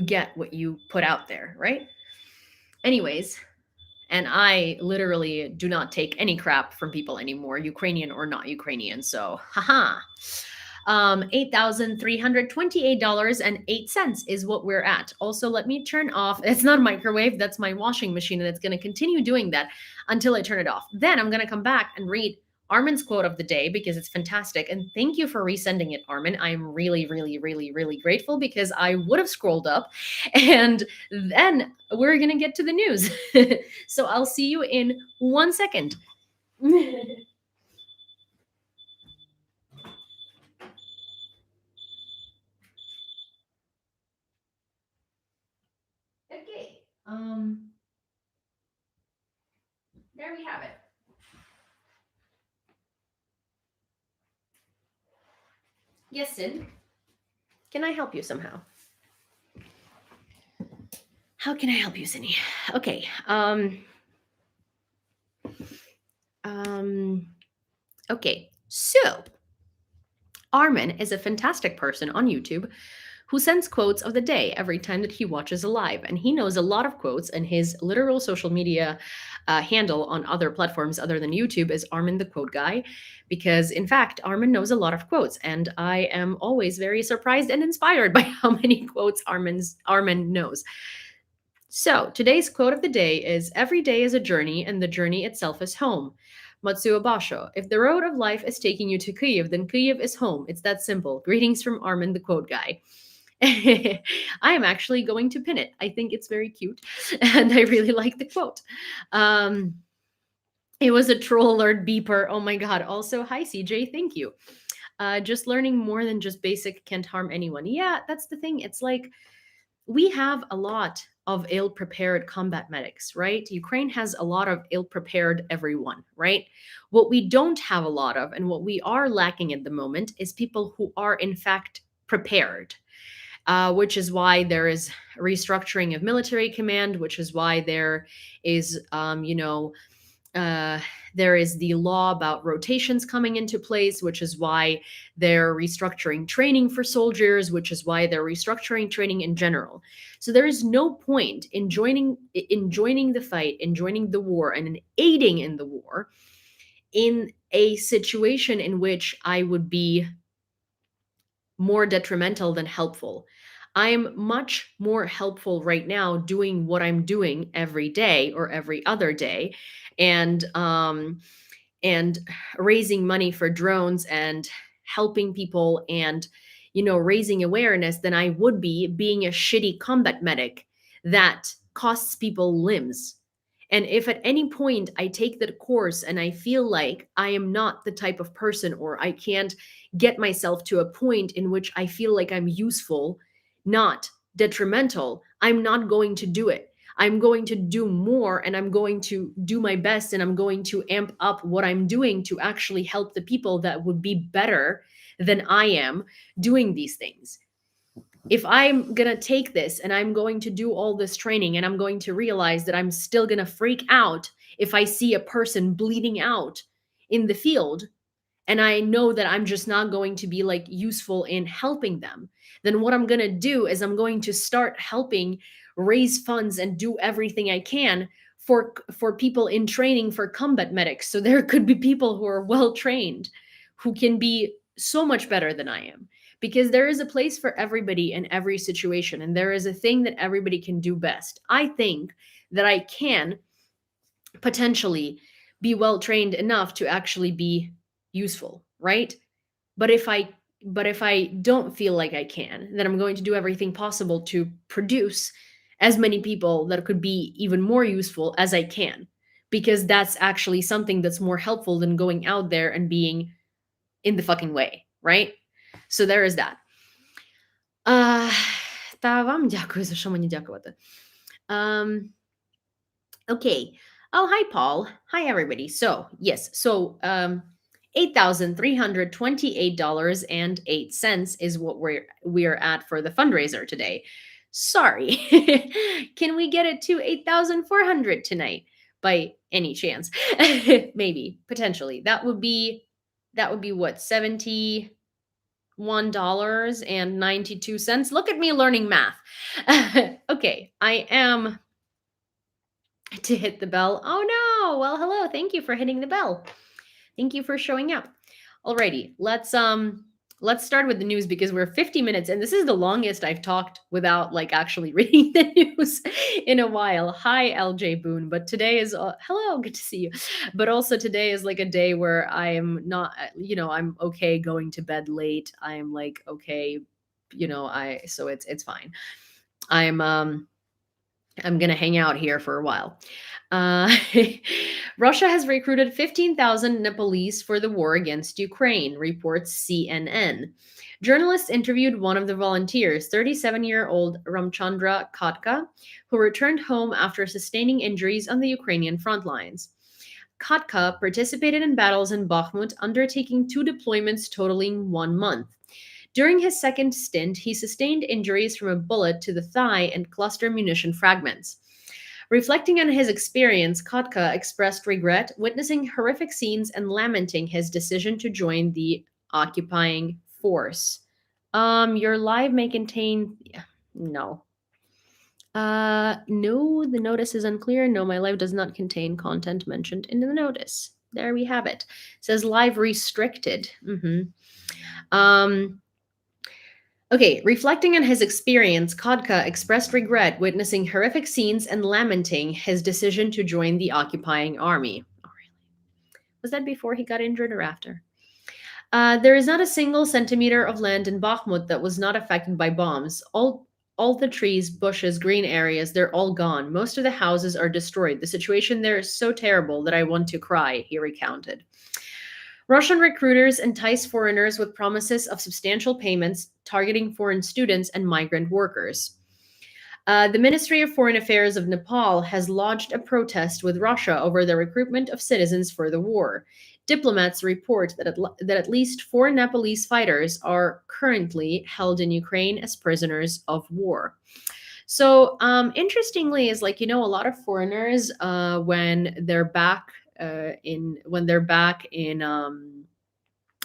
get what you put out there, right? Anyways, and I literally do not take any crap from people anymore, Ukrainian or not Ukrainian. So, haha. $8,328.08 is what we're at. Also, let me turn off. It's not a microwave. That's my washing machine, and it's going to continue doing that until I turn it off. Then I'm going to come back and read Armen's quote of the day because it's fantastic. And thank you for resending it, Armen. I'm really, really, really, really grateful, because I would have scrolled up and then we're going to get to the news. So I'll see you in 1 second. Okay. There we have it. Yes, Sid. Can I help you somehow? How can I help you, Sydney? Okay. Okay. So, Armen is a fantastic person on YouTube who sends quotes of the day every time that he watches a live. And he knows a lot of quotes, and his literal social media handle on other platforms other than YouTube is Armen the Quote Guy, because in fact, Armen knows a lot of quotes. And I am always very surprised and inspired by how many quotes Armen knows. So today's quote of the day is, "Every day is a journey, and the journey itself is home." Matsuo Basho. If the road of life is taking you to Kyiv, then Kyiv is home. It's that simple. Greetings from Armen the Quote Guy. I am actually going to pin it. I think it's very cute, and I really like the quote. It was a troll alert beeper. Oh my god. Also, hi CJ, thank you. Just learning more than just basic can't harm anyone. Yeah, that's the thing. It's like we have a lot of ill-prepared combat medics, right? Ukraine has a lot of ill-prepared everyone, right? What we don't have a lot of, and what we are lacking at the moment, is people who are in fact prepared. Which is why there is restructuring of military command, which is why there is, there is the law about rotations coming into place, which is why they're restructuring training for soldiers, which is why they're restructuring training in general. So there is no point in joining the fight, in joining the war, and in aiding in the war in a situation in which I would be more detrimental than helpful. I'm much more helpful right now doing what I'm doing every day or every other day, and raising money for drones and helping people and raising awareness than I would be being a shitty combat medic that costs people limbs. And if at any point I take that course and I feel like I am not the type of person, or I can't get myself to a point in which I feel like I'm useful, not detrimental, I'm not going to do it. I'm going to do more, and I'm going to do my best, and I'm going to amp up what I'm doing to actually help the people that would be better than I am doing these things. If I'm going to take this and I'm going to do all this training, and I'm going to realize that I'm still going to freak out if I see a person bleeding out in the field, and I know that I'm just not going to be like useful in helping them, then what I'm going to do is I'm going to start helping raise funds and do everything I can for people in training for combat medics. So there could be people who are well trained who can be so much better than I am, because there is a place for everybody in every situation, and there is a thing that everybody can do best. I think that I can potentially be well trained enough to actually be useful, right? But if I don't feel like I can, then I'm going to do everything possible to produce as many people that could be even more useful as I can, because that's actually something that's more helpful than going out there and being in the fucking way, right? So there is that. Та вам дякую, за що мені дякувати. Um, Okay. Oh, hi, Paul. Hi, everybody. So, yes. So, $8,328.08 is what we are at for the fundraiser today. Sorry. Can we get it to 8,400 tonight by any chance? Maybe, potentially. That would be what, $71.92. Look at me learning math. Okay, I am to hit the bell. Oh no. Well, hello. Thank you for hitting the bell. Thank you for showing up. Alrighty, let's start with the news, because we're 50 minutes and this is the longest I've talked without like actually reading the news in a while. Hi, LJ Boone. But today is hello, good to see you. But also today is like a day where I'm not, I'm okay going to bed late. I'm like okay, so it's fine. I'm going to hang out here for a while. Uh, Russia has recruited 15,000 Nepalese for the war against Ukraine, reports CNN. Journalists interviewed one of the volunteers, 37-year-old Ramchandra Katka, who returned home after sustaining injuries on the Ukrainian front lines. Katka participated in battles in Bakhmut, undertaking 2 deployments totaling 1 month. During his second stint, he sustained injuries from a bullet to the thigh and cluster munition fragments. Reflecting on his experience, Kotka expressed regret, witnessing horrific scenes and lamenting his decision to join the occupying force. Your live may contain... No. No, the notice is unclear. No, my live does not contain content mentioned in the notice. There we have it. It says live restricted. Okay, reflecting on his experience, Kodka expressed regret witnessing horrific scenes and lamenting his decision to join the occupying army. Oh, really? Was that before he got injured or after? There is not a single centimeter of land in Bakhmut that was not affected by bombs. All the trees, bushes, green areas, they're all gone. Most of the houses are destroyed. The situation there is so terrible that I want to cry, he recounted. Russian recruiters entice foreigners with promises of substantial payments, targeting foreign students and migrant workers. The Ministry of Foreign Affairs of Nepal has lodged a protest with Russia over the recruitment of citizens for the war. Diplomats report that at least 4 Nepalese fighters are currently held in Ukraine as prisoners of war. So, interestingly, is like, a lot of foreigners, when they're back in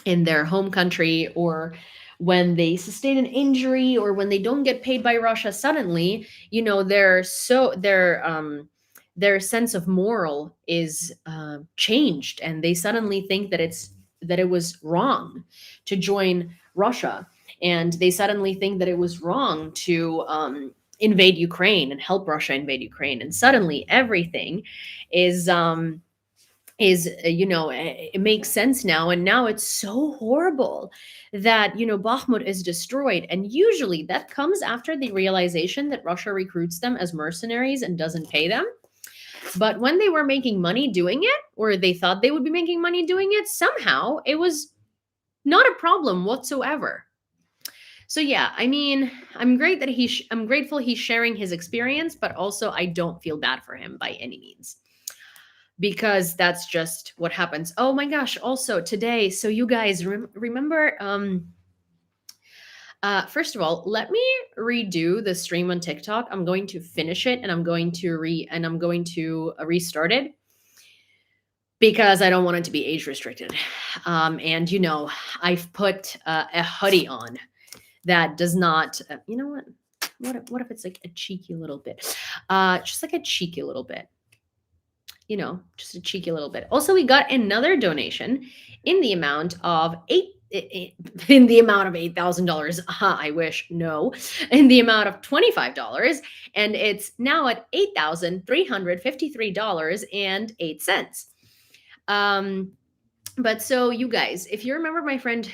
their home country, or when they sustain an injury, or when they don't get paid by Russia suddenly, their sense of moral is changed, and they suddenly think that it was wrong to join Russia, and they suddenly think that it was wrong to invade Ukraine and help Russia invade Ukraine, and suddenly everything is it makes sense now, and now it's so horrible that Bakhmut is destroyed, and usually that comes after the realization that Russia recruits them as mercenaries and doesn't pay them. But when they were making money doing it, or they thought they would be making money doing it, somehow it was not a problem whatsoever. So yeah, I mean, I'm grateful he's sharing his experience, but also I don't feel bad for him by any means, because that's just what happens. Oh my gosh, also today, so you guys remember, first of all, let me redo the stream on TikTok. I'm going to finish it, and I'm going to restart it. because I don't want it to be age restricted. And I've put a hoodie on that does not. You know what? What if it's like a cheeky little bit? Just like a cheeky little bit. Just a cheeky little bit. Also, we got another donation in the amount of $8,000. I wish. No, in the amount of $25, and it's now at $8,353.08. But so you guys, if you remember my friend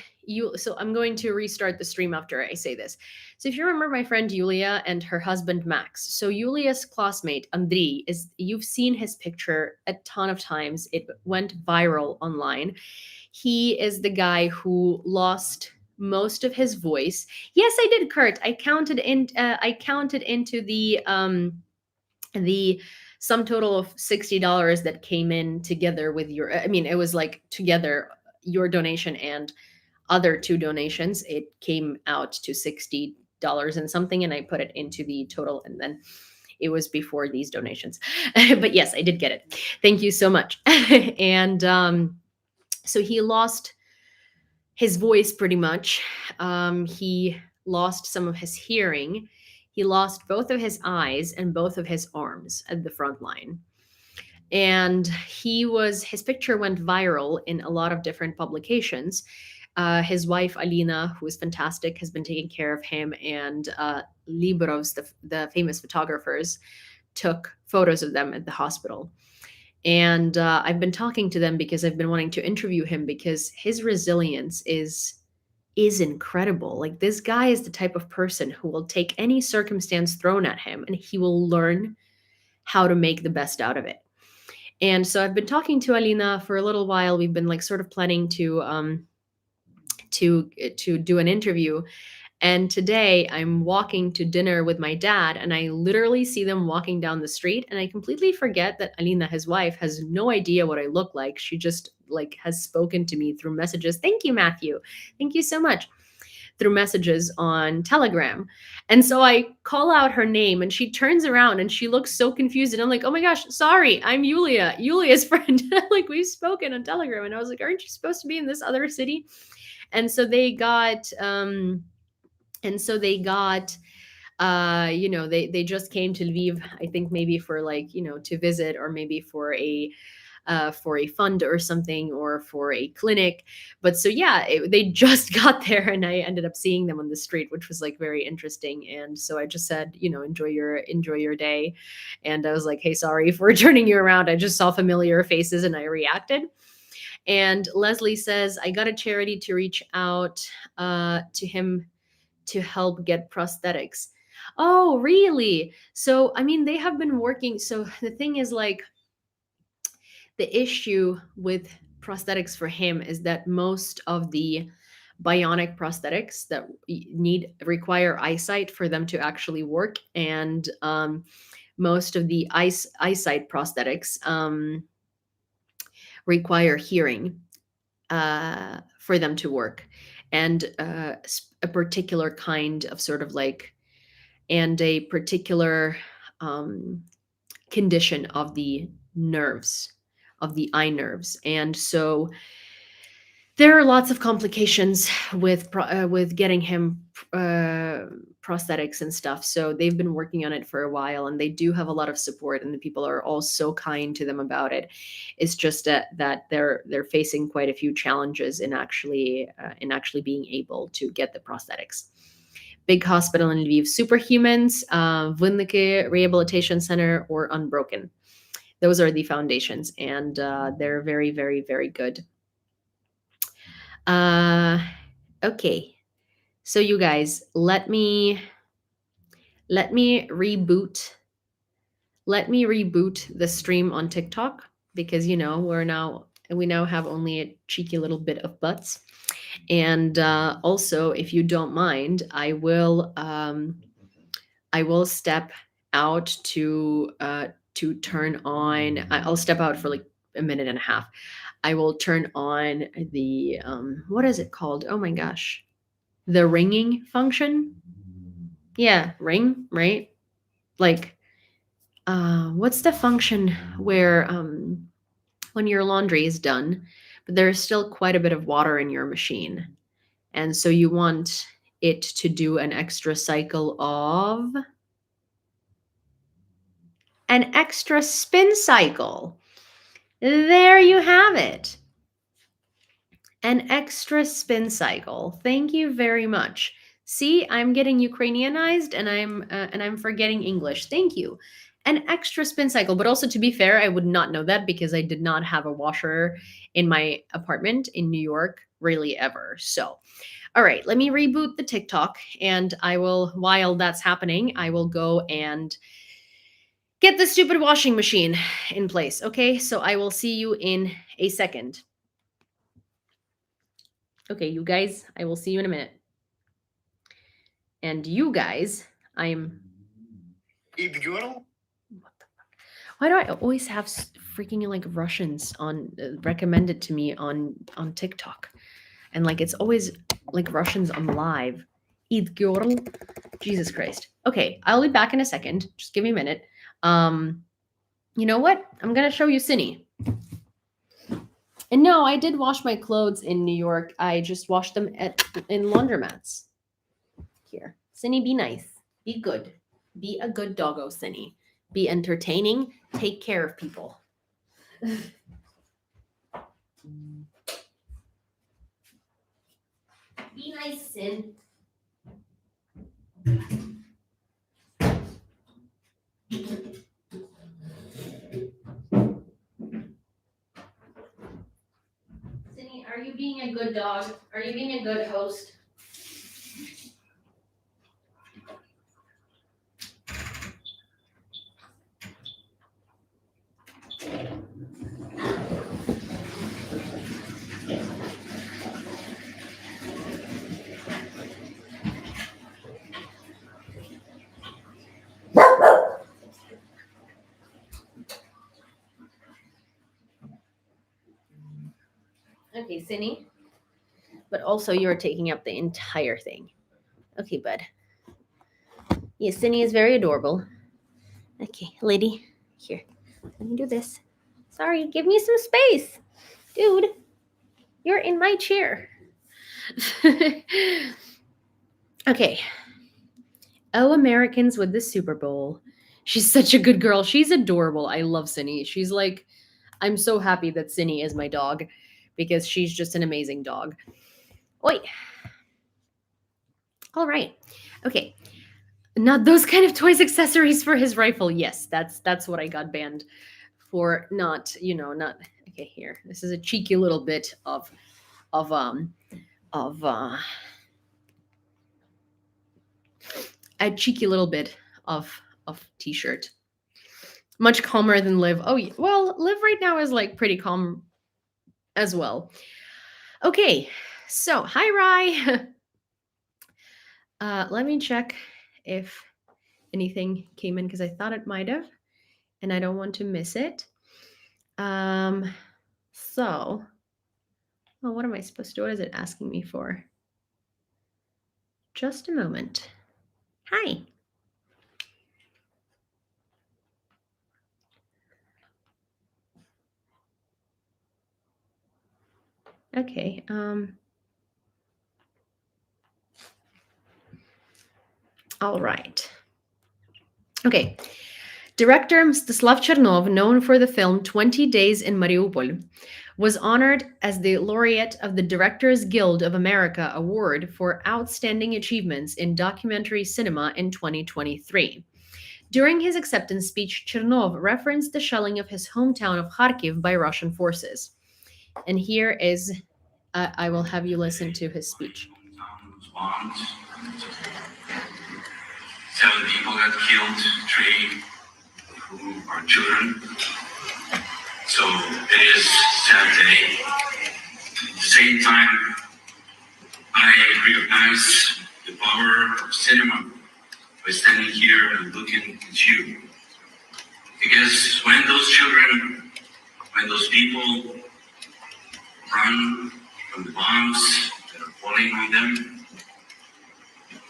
so I'm going to restart the stream after I say this. So if you remember my friend Yulia and her husband Max, so Yulia's classmate Andriy, you've seen his picture a ton of times. It went viral online. He is the guy who lost most of his voice. Yes, I did, Kurt. I counted into the sum total of $60 that came in together with it was like together your donation and other two donations. It came out to $60 and something, and I put it into the total, and then it was before these donations. But yes, I did get it. Thank you so much. And so he lost his voice pretty much. He lost some of his hearing. He lost both of his eyes and both of his arms at the front line. And his picture went viral in a lot of different publications. His wife, Alina, who is fantastic, has been taking care of him, and Liberovs, the famous photographers, took photos of them at the hospital. And I've been talking to them because I've been wanting to interview him because his resilience is incredible. Like, this guy is the type of person who will take any circumstance thrown at him and he will learn how to make the best out of it. And so I've been talking to Alina for a little while. We've been like sort of planning to do an interview. And today I'm walking to dinner with my dad, and I literally see them walking down the street, and I completely forget that Alina, his wife, has no idea what I look like. She just like has spoken to me through messages. Thank you, Matthew. Thank you so much. Through messages on Telegram. And so I call out her name, and she turns around and she looks so confused. And I'm like, oh my gosh, sorry, I'm Yulia's friend. Like, we've spoken on Telegram. And I was like, aren't you supposed to be in this other city? And so they got they just came to Lviv, I think maybe for to visit, or maybe for a fund or something, or for a clinic. But so yeah, they just got there, and I ended up seeing them on the street, which was like very interesting. And so I just said, enjoy your day. And I was like, hey, sorry for turning you around. I just saw familiar faces and I reacted. And Leslie says, I got a charity to reach out to him to help get prosthetics. Oh, really? So, I mean, they have been working. So the thing is, like, the issue with prosthetics for him is that most of the bionic prosthetics that require eyesight for them to actually work, and most of the eyesight prosthetics require hearing for them to work, and a particular kind of sort of like, and a particular condition of the nerves, of the eye nerves. And so there are lots of complications with getting him prosthetics and stuff. So they've been working on it for a while, and they do have a lot of support, and the people are all so kind to them about it. It's just that they're facing quite a few challenges in actually being able to get the prosthetics. Big hospital in Lviv, Superhumans, Vynnyky Rehabilitation Center, or Unbroken. Those are the foundations, and they're very, very, very good. Okay. So you guys, let me reboot the stream on TikTok, because we now have only a cheeky little bit of butts. And also, if you don't mind, I will step out to turn on. I'll step out for like a minute and a half. I will turn on the what is it called? Oh my gosh, the ringing function. Yeah, ring, right? Like, what's the function where when your laundry is done, but there's still quite a bit of water in your machine. And so you want it to do an extra cycle of an extra spin cycle. There you have it. An extra spin cycle. Thank you very much. See, I'm getting Ukrainianized and I'm forgetting English. Thank you. An extra spin cycle. But also, to be fair, I would not know that because I did not have a washer in my apartment in New York really ever. So, all right, let me reboot the TikTok, and I will, while that's happening, I will go and get the stupid washing machine in place. Okay, so I will see you in a second. Okay, you guys, I will see you in a minute. And you guys, I'm. What the fuck? Why do I always have freaking like Russians on recommended to me on TikTok, and like it's always like Russians on live. Girl, Jesus Christ. Okay, I'll be back in a second. Just give me a minute. You know what? I'm gonna show you Cine. And no, I did wash my clothes in New York. I just washed them in laundromats. Here, Cine, be nice, be good, be a good doggo, Cine. Be entertaining. Take care of people. Be nice, Sin. Cindy, are you being a good dog? Are you being a good host? Okay, Cindy. But also, you're taking up the entire thing. Okay, bud. Yes, Cindy is very adorable. Okay, lady. Here, let me do this. Sorry, give me some space. Dude, you're in my chair. Okay. Oh, Americans with the Super Bowl. She's such a good girl. She's adorable. I love Cindy. She's like, I'm so happy that Cindy is my dog because she's just an amazing dog. Oi. All right. Okay. Not those kind of toys accessories for his rifle. Yes, that's what I got banned for. Not, not okay, here. This is a cheeky little bit of a cheeky little bit of t-shirt. Much calmer than Liv. Oh, well, Liv right now is like pretty calm as well. Okay, so hi Rye. Let me check if anything came in because I thought it might have, and I don't want to miss it. So, well, what am I supposed to do? What is it asking me for? Just a moment. Hi. Okay. All right. Okay. Director Mstislav Chernov, known for the film 20 Days in Mariupol, was honored as the laureate of the Directors Guild of America Award for Outstanding Achievements in Documentary Cinema in 2023. During his acceptance speech, Chernov referenced the shelling of his hometown of Kharkiv by Russian forces. And here is, I will have you listen to his speech. 7 people got killed, 3 who are children. So it is a sad day. At the same time, I recognize the power of cinema by standing here and looking at you. Because when those children, when those people run from the bombs that are falling on them,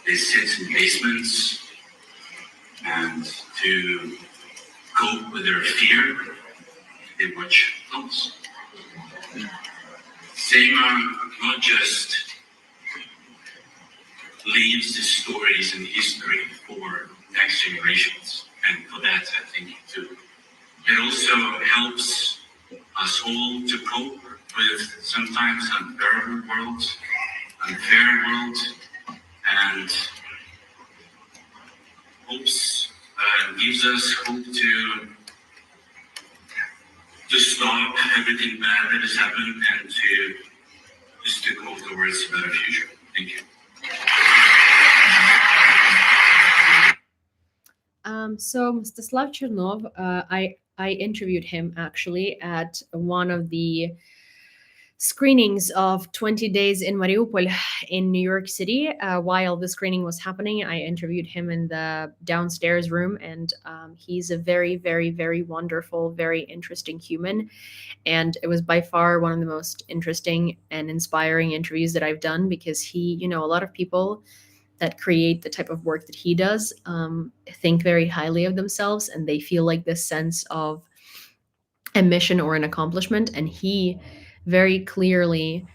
they sit in basements, and to cope with their fear, they watch films. Sema not just leaves the stories and history for next generations, and for that I thank you too. It also helps us all to cope with sometimes unbearable worlds, unfair worlds, and gives us hope to stop everything bad that has happened and to just to go towards a better future. Thank you. So Mstislav Chernov, I interviewed him actually at one of the screenings of 20 Days in Mariupol in New York City. While the screening was happening, I interviewed him in the downstairs room, and he's a very, very, very wonderful, very interesting human. And it was by far one of the most interesting and inspiring interviews that I've done, because he, a lot of people that create the type of work that he does think very highly of themselves, and they feel like this sense of a mission or an accomplishment. And he very clearly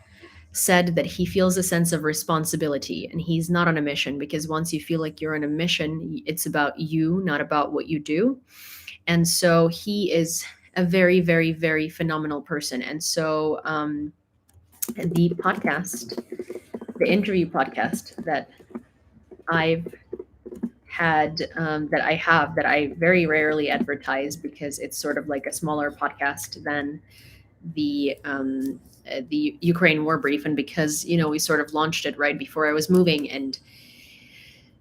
said that he feels a sense of responsibility, and he's not on a mission, because once you feel like you're on a mission, it's about you, not about what you do. And so he is a very, very, very phenomenal person. And so the podcast, the interview podcast that I've had, that I very rarely advertise, because it's sort of like a smaller podcast than the Ukraine war brief, and because we sort of launched it right before I was moving, and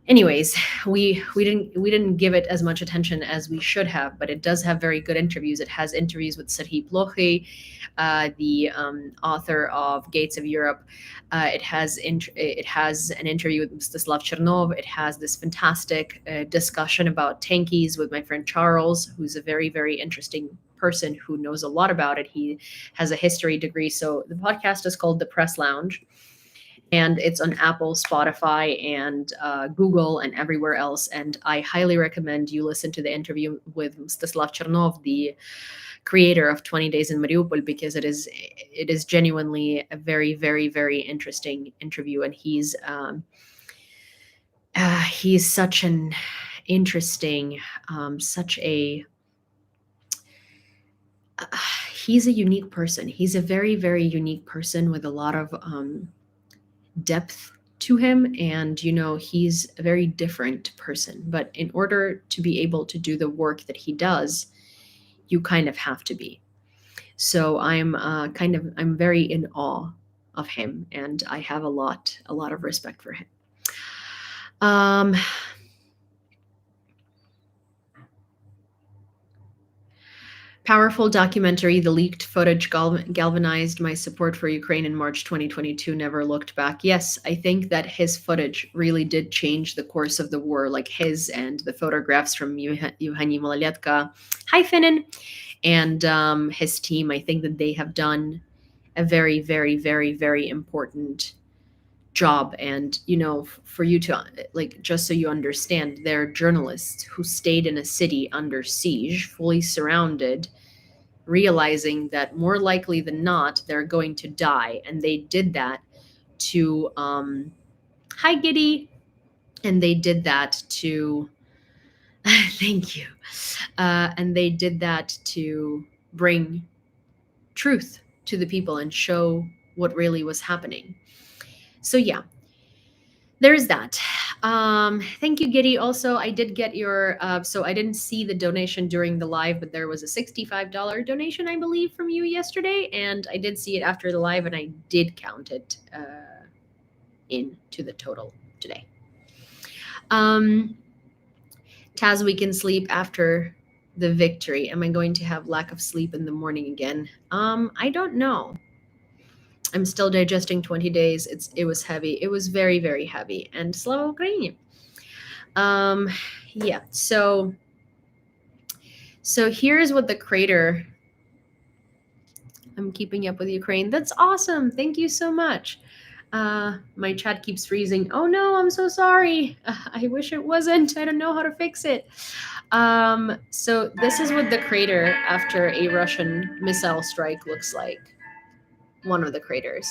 anyways, we didn't give it as much attention as we should have, but it does have very good interviews. It has interviews with Serhiy Plokhy, the author of Gates of Europe. It has an interview with Mstislav Chernov. It has this fantastic discussion about tankies with my friend Charles, who's a very, very interesting person who knows a lot about it. He has a history degree. So the podcast is called The Press Lounge, and it's on Apple, Spotify, and Google, and everywhere else. And I highly recommend you listen to the interview with Mstislav Chernov, the creator of 20 Days in Mariupol, because it is genuinely a very, very, very interesting interview. And he's such an interesting, he's a unique person. He's a very, very unique person with a lot of depth to him. And, he's a very different person. But in order to be able to do the work that he does, you kind of have to be. So I'm very in awe of him, and I have a lot of respect for him. Powerful documentary. The leaked footage galvanized my support for Ukraine in March 2022. Never looked back. Yes, I think that his footage really did change the course of the war, like his and the photographs from Yevheny Malaletka, hi Finnan, and his team. I think that they have done a very, very, very, very important job. And, for you to, just so you understand, they're journalists who stayed in a city under siege, fully surrounded, realizing that more likely than not, they're going to die. And they did that to, hi Giddy. And they did that to, thank you. And they did that to bring truth to the people and show what really was happening. So yeah, there's that. Thank you, Giddy. Also, I did get your, so I didn't see the donation during the live, but there was a $65 donation, I believe, from you yesterday. And I did see it after the live, and I did count it into the total today. Taz, we can sleep after the victory. Am I going to have lack of sleep in the morning again? I don't know. I'm still digesting 20 days. It was heavy. It was very, very heavy. And Slava Ukraine. Yeah. So here's what the creator. I'm keeping up with Ukraine. That's awesome. Thank you so much. My chat keeps freezing. Oh no, I'm so sorry. I wish it wasn't. I don't know how to fix it. So this is what the crater after a Russian missile strike looks like. one of the craters.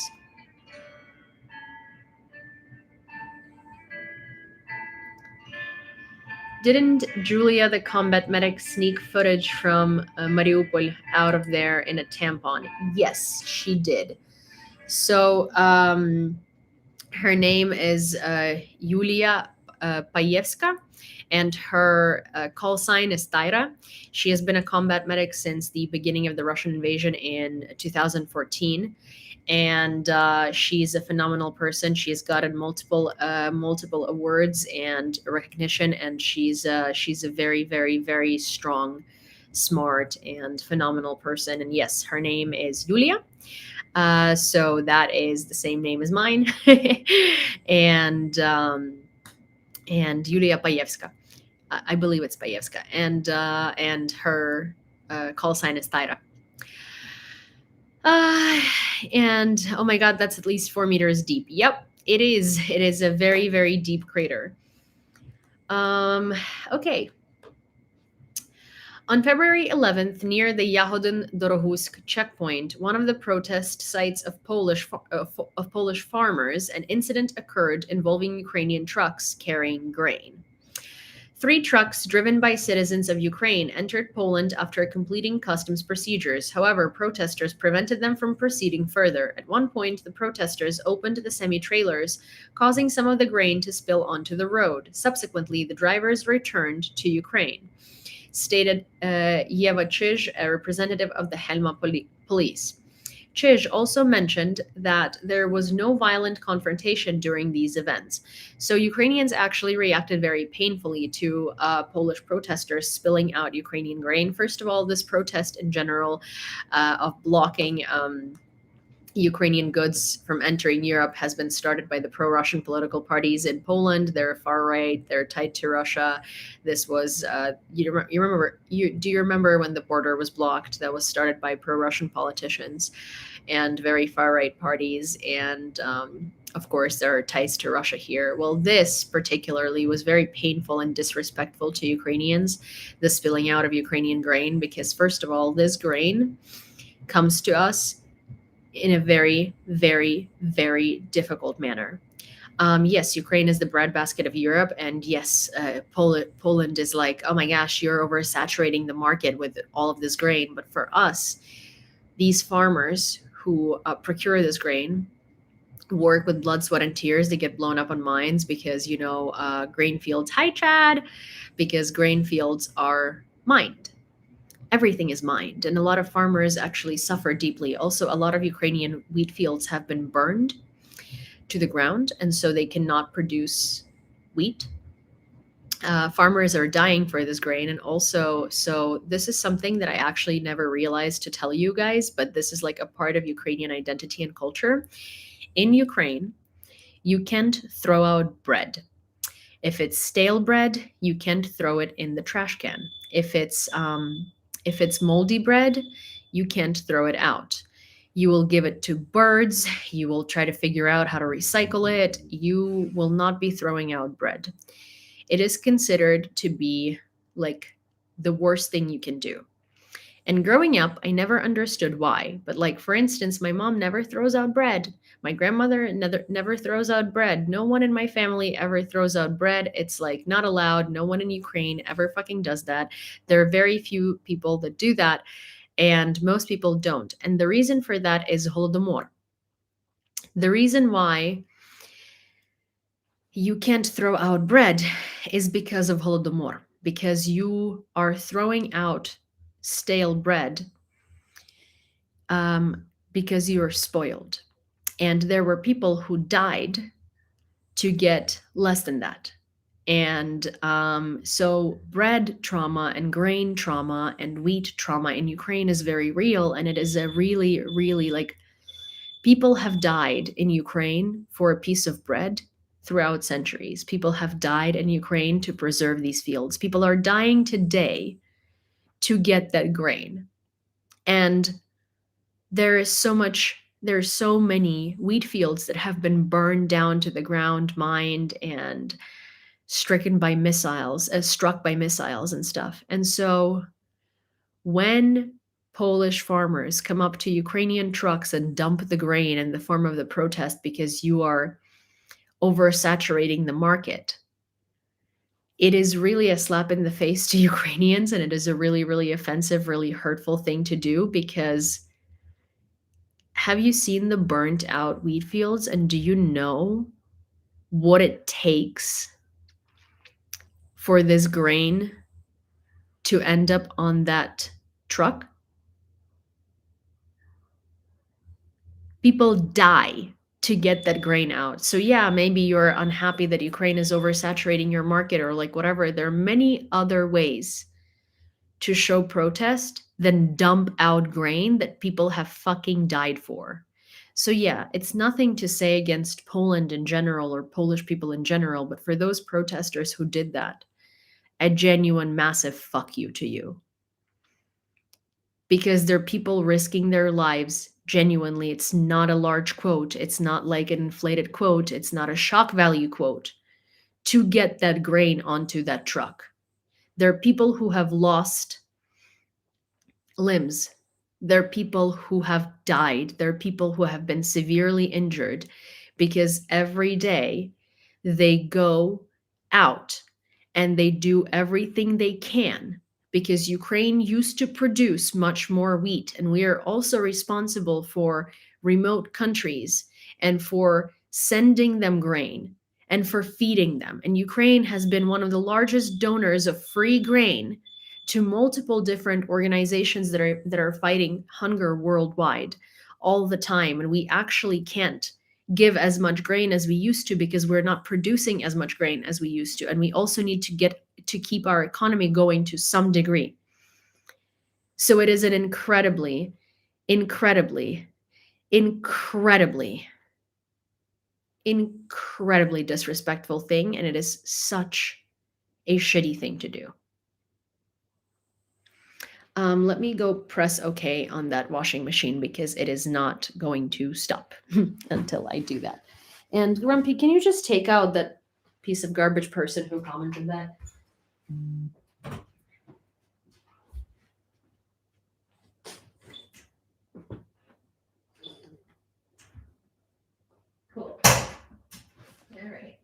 Didn't Julia, the combat medic, sneak footage from Mariupol out of there in a tampon? Yes, she did. So her name is Yulia Payevska, and her call sign is Taira. She has been a combat medic since the beginning of the Russian invasion in 2014. And she's a phenomenal person. She has gotten multiple awards and recognition, and she's a very, very, very strong, smart, and phenomenal person. And yes, her name is Yulia. So that is the same name as mine, and Yulia Payevska. I believe it's Payevska, and her call sign is Taira. And oh my god, that's at least 4 meters deep. Yep, it is. It is a very, very deep crater. Okay. On February 11th, near the Yahodin-Dorohusk checkpoint, one of the protest sites of Polish farmers, an incident occurred involving Ukrainian trucks carrying grain. 3 trucks driven by citizens of Ukraine entered Poland after completing customs procedures. However, protesters prevented them from proceeding further. At one point, the protesters opened the semi-trailers, causing some of the grain to spill onto the road. Subsequently, the drivers returned to Ukraine, stated Yeva Chij, a representative of the Helma police. Chij also mentioned that there was no violent confrontation during these events. So Ukrainians actually reacted very painfully to Polish protesters spilling out Ukrainian grain. First of all, this protest in general of blocking Ukrainian goods from entering Europe has been started by the pro-Russian political parties in Poland. They're far right. They're tied to Russia. This was do you remember when the border was blocked? That was started by pro-Russian politicians and very far right parties. And of course, there are ties to Russia here. Well, this particularly was very painful and disrespectful to Ukrainians, the spilling out of Ukrainian grain, because first of all, this grain comes to us in a very, very, very difficult manner. Yes, Ukraine is the breadbasket of Europe, and yes, Poland is like, oh my gosh, you're oversaturating the market with all of this grain. But for us, these farmers who procure this grain work with blood, sweat, and tears. They get blown up on mines because, grain fields, hi Chad, because grain fields are mined. Everything is mined, and a lot of farmers actually suffer deeply. Also, a lot of Ukrainian wheat fields have been burned to the ground, and so they cannot produce wheat. Farmers are dying for this grain, and also, so this is something that I actually never realized to tell you guys, but this is like a part of Ukrainian identity and culture. In Ukraine, you can't throw out bread. If it's stale bread, you can't throw it in the trash can. If it's moldy bread, you can't throw it out. You will give it to birds. You will try to figure out how to recycle it. You will not be throwing out bread. It is considered to be like the worst thing you can do. And growing up, I never understood why. But like, for instance, my mom never throws out bread. My grandmother never throws out bread. No one in my family ever throws out bread. It's like not allowed. No one in Ukraine ever fucking does that. There are very few people that do that, and most people don't. And the reason for that is Holodomor. The reason why you can't throw out bread is because of Holodomor, because you are throwing out stale bread because you are spoiled. And there were people who died to get less than that. And so bread trauma and grain trauma and wheat trauma in Ukraine is very real. And it is a really, really like people have died in Ukraine for a piece of bread throughout centuries. People have died in Ukraine to preserve these fields. People are dying today to get that grain. And there's so many wheat fields that have been burned down to the ground, mined, and struck by missiles and stuff. And so when Polish farmers come up to Ukrainian trucks and dump the grain in the form of the protest because you are oversaturating the market. It is really a slap in the face to Ukrainians, and it is a really, really offensive, really hurtful thing to do because have you seen the burnt out wheat fields, and do you know what it takes for this grain to end up on that truck? People die to get that grain out. So yeah, maybe you're unhappy that Ukraine is oversaturating your market or like whatever. There are many other ways to show protest than dump out grain that people have fucking died for. So yeah, it's nothing to say against Poland in general or Polish people in general, but for those protesters who did that, a genuine massive fuck you to you. Because they're people risking their lives genuinely. It's not a large quote. It's not like an inflated quote. It's not a shock value quote to get that grain onto that truck. There are people who have lost limbs. There are people who have died. There are people who have been severely injured because every day they go out and they do everything they can because Ukraine used to produce much more wheat. And we are also responsible for remote countries and for sending them grain and for feeding them. And Ukraine has been one of the largest donors of free grain to multiple different organizations that are fighting hunger worldwide all the time. And we actually can't give as much grain as we used to because we're not producing as much grain as we used to. And we also need to keep our economy going to some degree. So it is an incredibly, incredibly, incredibly, incredibly disrespectful thing. And it is such a shitty thing to do. Let me go press OK on that washing machine because it is not going to stop until I do that. And Grumpy, can you just take out that piece of garbage person who commented that? Cool. All right.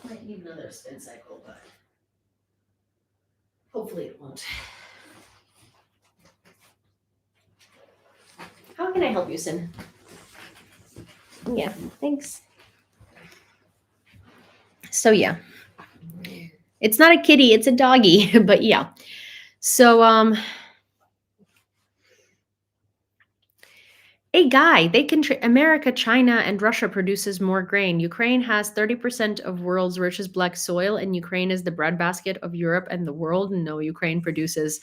Might need another spin cycle, but hopefully it won't. How can I help you, Sin? Yeah, thanks. So yeah, it's not a kitty, it's a doggy, but yeah. So a guy, they can America, China, and Russia produces more grain. Ukraine has 30% of world's richest black soil, and Ukraine is the breadbasket of Europe and the world. No, Ukraine produces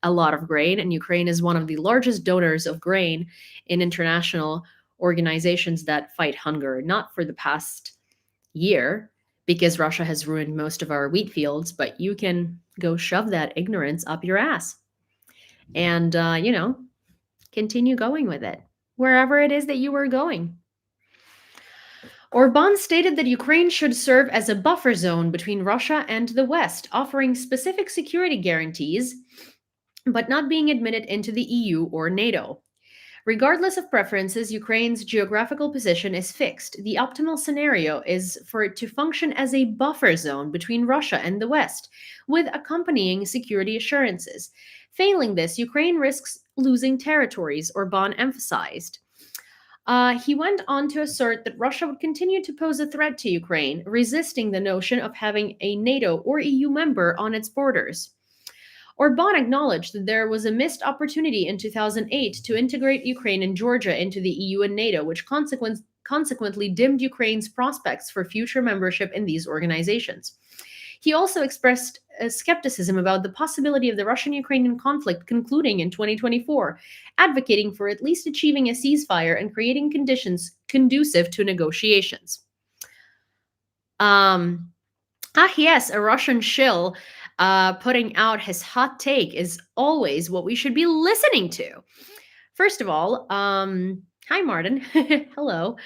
a lot of grain, and Ukraine is one of the largest donors of grain in international organizations that fight hunger. Not for the past year, because Russia has ruined most of our wheat fields, but you can go shove that ignorance up your ass and, continue going with it wherever it is that you were going. Orban stated that Ukraine should serve as a buffer zone between Russia and the West, offering specific security guarantees, but not being admitted into the EU or NATO. Regardless of preferences, Ukraine's geographical position is fixed. The optimal scenario is for it to function as a buffer zone between Russia and the West, with accompanying security assurances. Failing this, Ukraine risks losing territories, Orban emphasized. He went on to assert that Russia would continue to pose a threat to Ukraine, resisting the notion of having a NATO or EU member on its borders. Orban acknowledged that there was a missed opportunity in 2008 to integrate Ukraine and Georgia into the EU and NATO, which consequently dimmed Ukraine's prospects for future membership in these organizations. He also expressed skepticism about the possibility of the Russian-Ukrainian conflict concluding in 2024, advocating for at least achieving a ceasefire and creating conditions conducive to negotiations. Yes, a Russian shill putting out his hot take is always what we should be listening to. First of all, hi, Martin. Hello.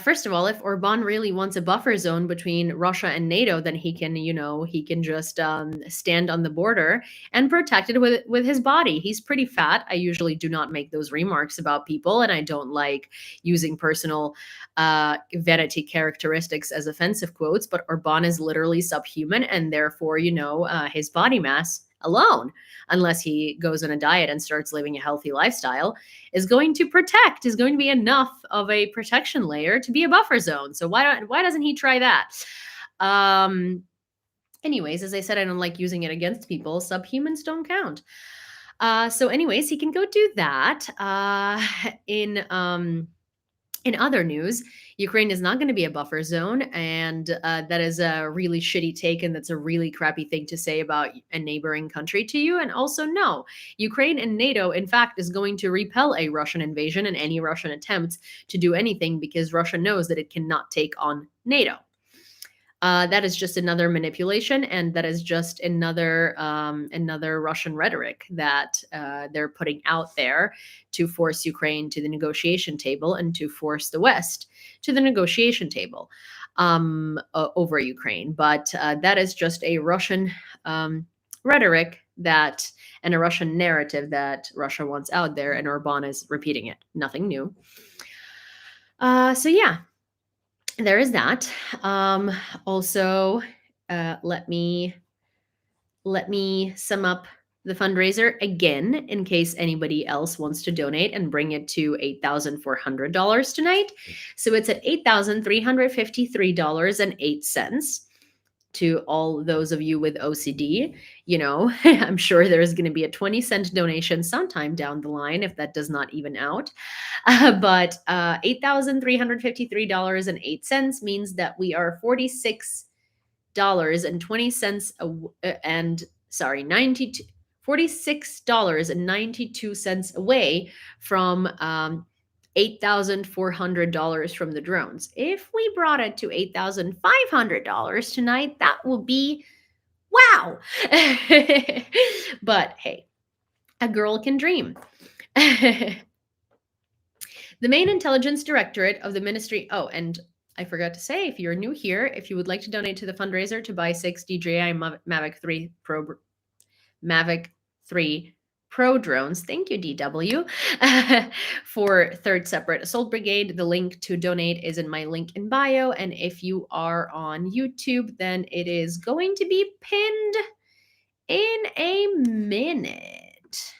First of all, if Orban really wants a buffer zone between Russia and NATO, then he can just stand on the border and protect it with his body. He's pretty fat. I usually do not make those remarks about people, and I don't like using personal vanity characteristics as offensive quotes. But Orban is literally subhuman, and therefore, his body mass alone, unless he goes on a diet and starts living a healthy lifestyle, is going to be enough of a protection layer to be a buffer zone. So why doesn't he try that? Anyways, as I said, I don't like using it against people. Subhumans don't count. So anyways, he can go do that. In other news, Ukraine is not going to be a buffer zone, and that is a really shitty take, and that's a really crappy thing to say about a neighboring country to you. And also, no, Ukraine and NATO, in fact, is going to repel a Russian invasion and any Russian attempts to do anything because Russia knows that it cannot take on NATO. That is just another manipulation, and that is just another Russian rhetoric that they're putting out there to force Ukraine to the negotiation table and to force the West to the negotiation table over Ukraine. But that is just a Russian rhetoric and a Russian narrative that Russia wants out there, and Orban is repeating it. Nothing new. So yeah. There is that. Also, let me sum up the fundraiser again in case anybody else wants to donate and bring it to $8,400 tonight. So it's at $8,353.08. To all those of you with OCD, I'm sure there's going to be a 20-cent donation sometime down the line if that does not even out. But $8,353.08 means that we are $46.92 away from $8,400 from the drones. If we brought it to $8,500 tonight, that will be wow. But hey, a girl can dream. The main intelligence directorate of the ministry. Oh, and I forgot to say, if you're new here, if you would like to donate to the fundraiser to buy 6 DJI Mavic 3 Pro drones, thank you, DW, for 3rd Separate Assault Brigade. The link to donate is in my link in bio. And if you are on YouTube, then it is going to be pinned in a minute.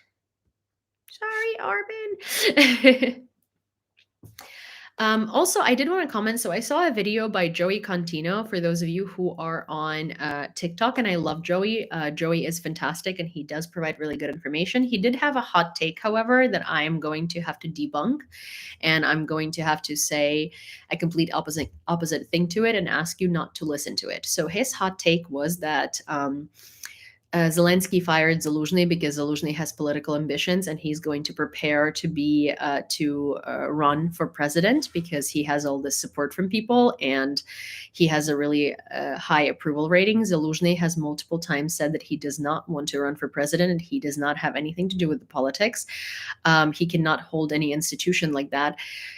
Sorry, Armen. Also, I did want to comment. So I saw a video by Joey Contino for those of you who are on TikTok, and I love Joey. Joey is fantastic, and he does provide really good information. He did have a hot take, however, that I am going to have to debunk, and I'm going to have to say a complete opposite thing to it and ask you not to listen to it. So his hot take was that Zelensky fired Zaluzhny because Zaluzhny has political ambitions, and he's going to prepare to run for president because he has all this support from people and he has a really high approval rating. Zaluzhny has multiple times said that he does not want to run for president and he does not have anything to do with the politics. He cannot hold any institution like that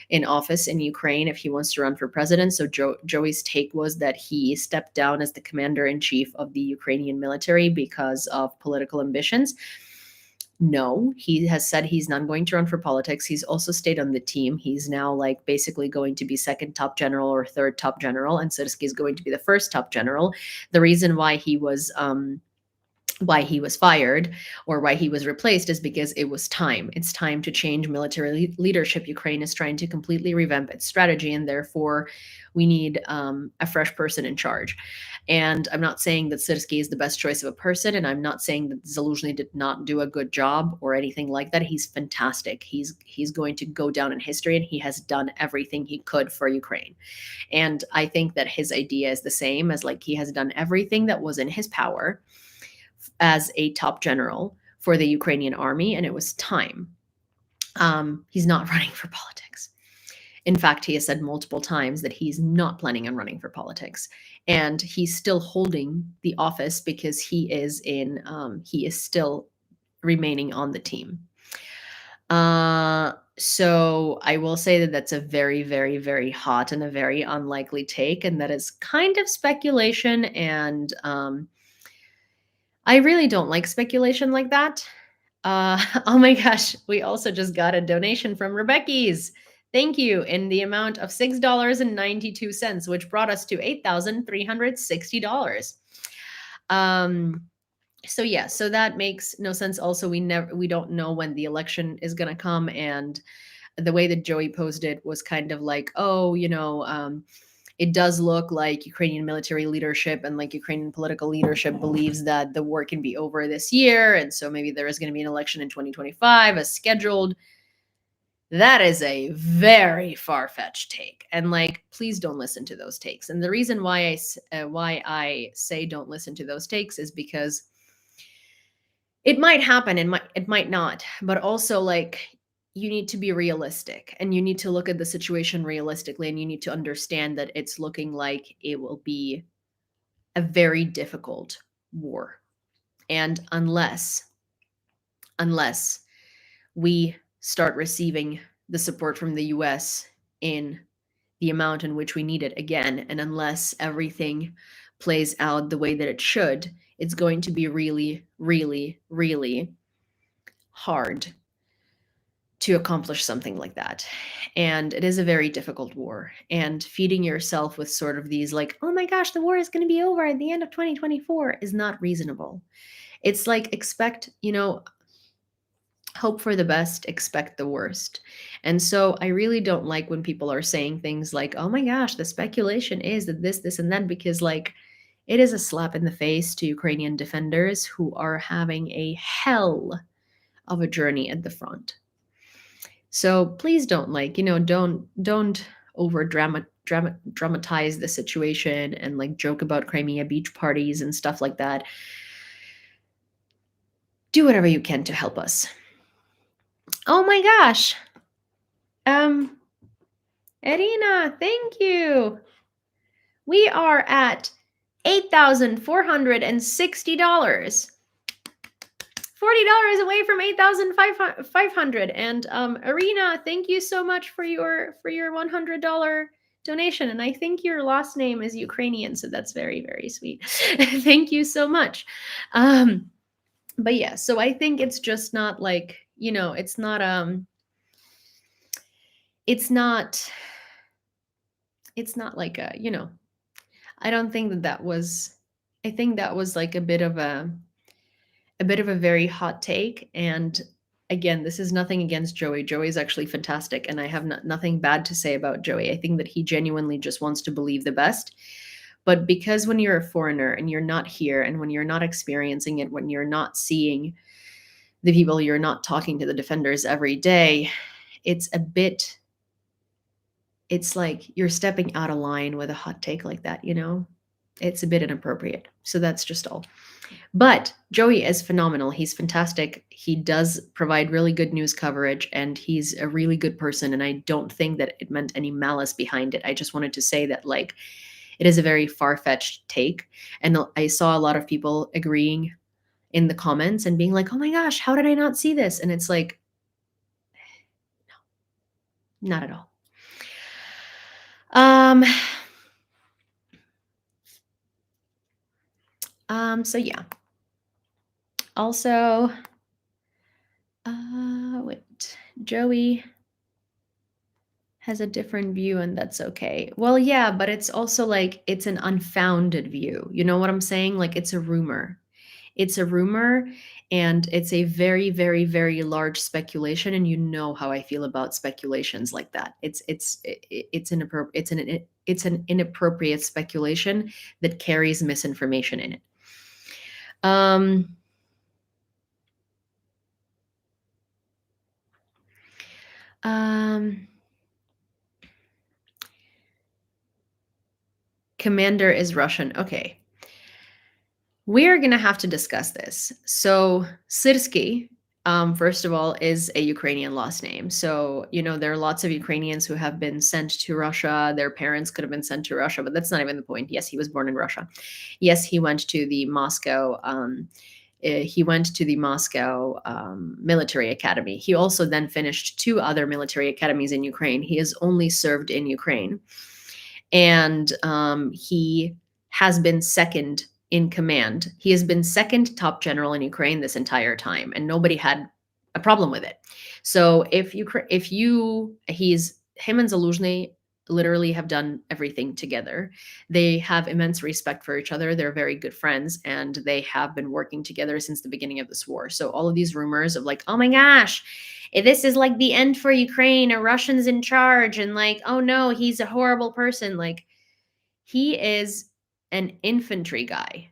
in office in Ukraine if he wants to run for president. So Joey's take was that he stepped down as the commander-in-chief of the Ukrainian military because of political ambitions. No, he has said he's not going to run for politics. He's also stayed on the team. He's now basically going to be 2nd top general or 3rd top general, and Syrskyi is going to be the 1st top general. The reason why he was fired or why he was replaced is because it was time. It's time to change military leadership. Ukraine is trying to completely revamp its strategy, and therefore we need a fresh person in charge. And I'm not saying that Syrskyi is the best choice of a person, and I'm not saying that Zaluzhny did not do a good job or anything like that. He's fantastic. He's going to go down in history, and he has done everything he could for Ukraine. And I think that his idea is the same as he has done everything that was in his power as a top general for the Ukrainian army, and it was time. He's not running for politics. In fact, he has said multiple times that he's not planning on running for politics, and he's still holding the office because he is still remaining on the team. So I will say that that's a very, very, very hot and a very unlikely take, and that is kind of speculation. And I really don't like speculation like that. Oh my gosh, we also just got a donation from Rebecca's. Thank you, in the amount of $6.92, which brought us to $8,360. So yeah, so that makes no sense. Also, we don't know when the election is gonna come, and the way that Joey posed it was kind of like, oh, it does look like Ukrainian military leadership and like Ukrainian political leadership believes that the war can be over this year, and so maybe there is going to be an election in 2025 as scheduled. That is a very far-fetched take, and like, please don't listen to those takes. And the reason why I say don't listen to those takes is because it might happen and it might not, but also like, you need to be realistic and you need to look at the situation realistically, and you need to understand that it's looking like it will be a very difficult war. And unless we start receiving the support from the US in the amount in which we need it again, and unless everything plays out the way that it should, it's going to be really, really, really hard to accomplish something like that. And it is a very difficult war. And feeding yourself with sort of these like, oh my gosh, the war is going to be over at the end of 2024 is not reasonable. It's like, expect, hope for the best, expect the worst. And so I really don't like when people are saying things like, oh my gosh, the speculation is that this, and that, because like, it is a slap in the face to Ukrainian defenders who are having a hell of a journey at the front. So please don't don't over dramatize the situation and like joke about Crimea beach parties and stuff like that. Do whatever you can to help us. Oh my gosh. Irina, thank you. We are at $8,460. $40 away from 8,500. And Irina, thank you so much for your $100 donation. And I think your last name is Ukrainian, so that's very, very sweet. Thank you so much. But yeah, so I think it's just not like, it's not like a, I don't think that was, I think that was like a bit of a very hot take. And again, this is nothing against Joey. Joey is actually fantastic, and I have nothing bad to say about Joey. I think that he genuinely just wants to believe the best. But because when you're a foreigner and you're not here, and when you're not experiencing it, when you're not seeing the people, you're not talking to the defenders every day, it's like you're stepping out of line with a hot take like that, It's a bit inappropriate. So that's just all. But Joey is phenomenal. He's fantastic. He does provide really good news coverage, and he's a really good person. And I don't think that it meant any malice behind it. I just wanted to say that, like, it is a very far-fetched take. And I saw a lot of people agreeing in the comments and being like, oh my gosh, how did I not see this? And it's like, no, not at all. So yeah. Also, wait, Joey has a different view, and that's okay. Well, yeah, but it's also like, it's an unfounded view. You know what I'm saying? Like, it's a rumor. It's a rumor, and it's a very, very, very large speculation. And you know how I feel about speculations like that. It's an inappropriate speculation that carries misinformation in it. Commander is Russian. Okay. We're going to have to discuss this. So Syrsky, first of all, is a Ukrainian last name. So, there are lots of Ukrainians who have been sent to Russia. Their parents could have been sent to Russia, but that's not even the point. Yes, he was born in Russia. Yes, he went to the Moscow He went to the Moscow military academy. He also then finished 2 other military academies in Ukraine. He has only served in Ukraine. And he has been second in command. He has been second top general in Ukraine this entire time, and nobody had a problem with it. So him and Zaluzhny literally have done everything together. They have immense respect for each other. They're very good friends, and they have been working together since the beginning of this war. So all of these rumors of like, oh my gosh, this is like the end for Ukraine, a Russian's in charge, and like, oh no, he's a horrible person. Like, he is an infantry guy.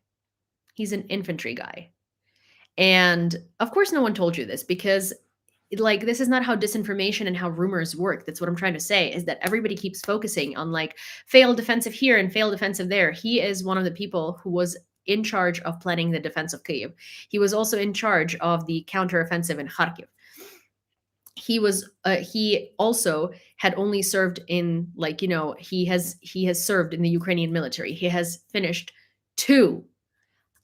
He's an infantry guy. And of course, no one told you this because like this is not how disinformation and how rumors work. That's what I'm trying to say, is that everybody keeps focusing on like failed defensive here and failed defensive there. He is one of the people who was in charge of planning the defense of Kyiv. He was also in charge of the counteroffensive in Kharkiv. He also had only served in like, he has served in the Ukrainian military. He has finished 2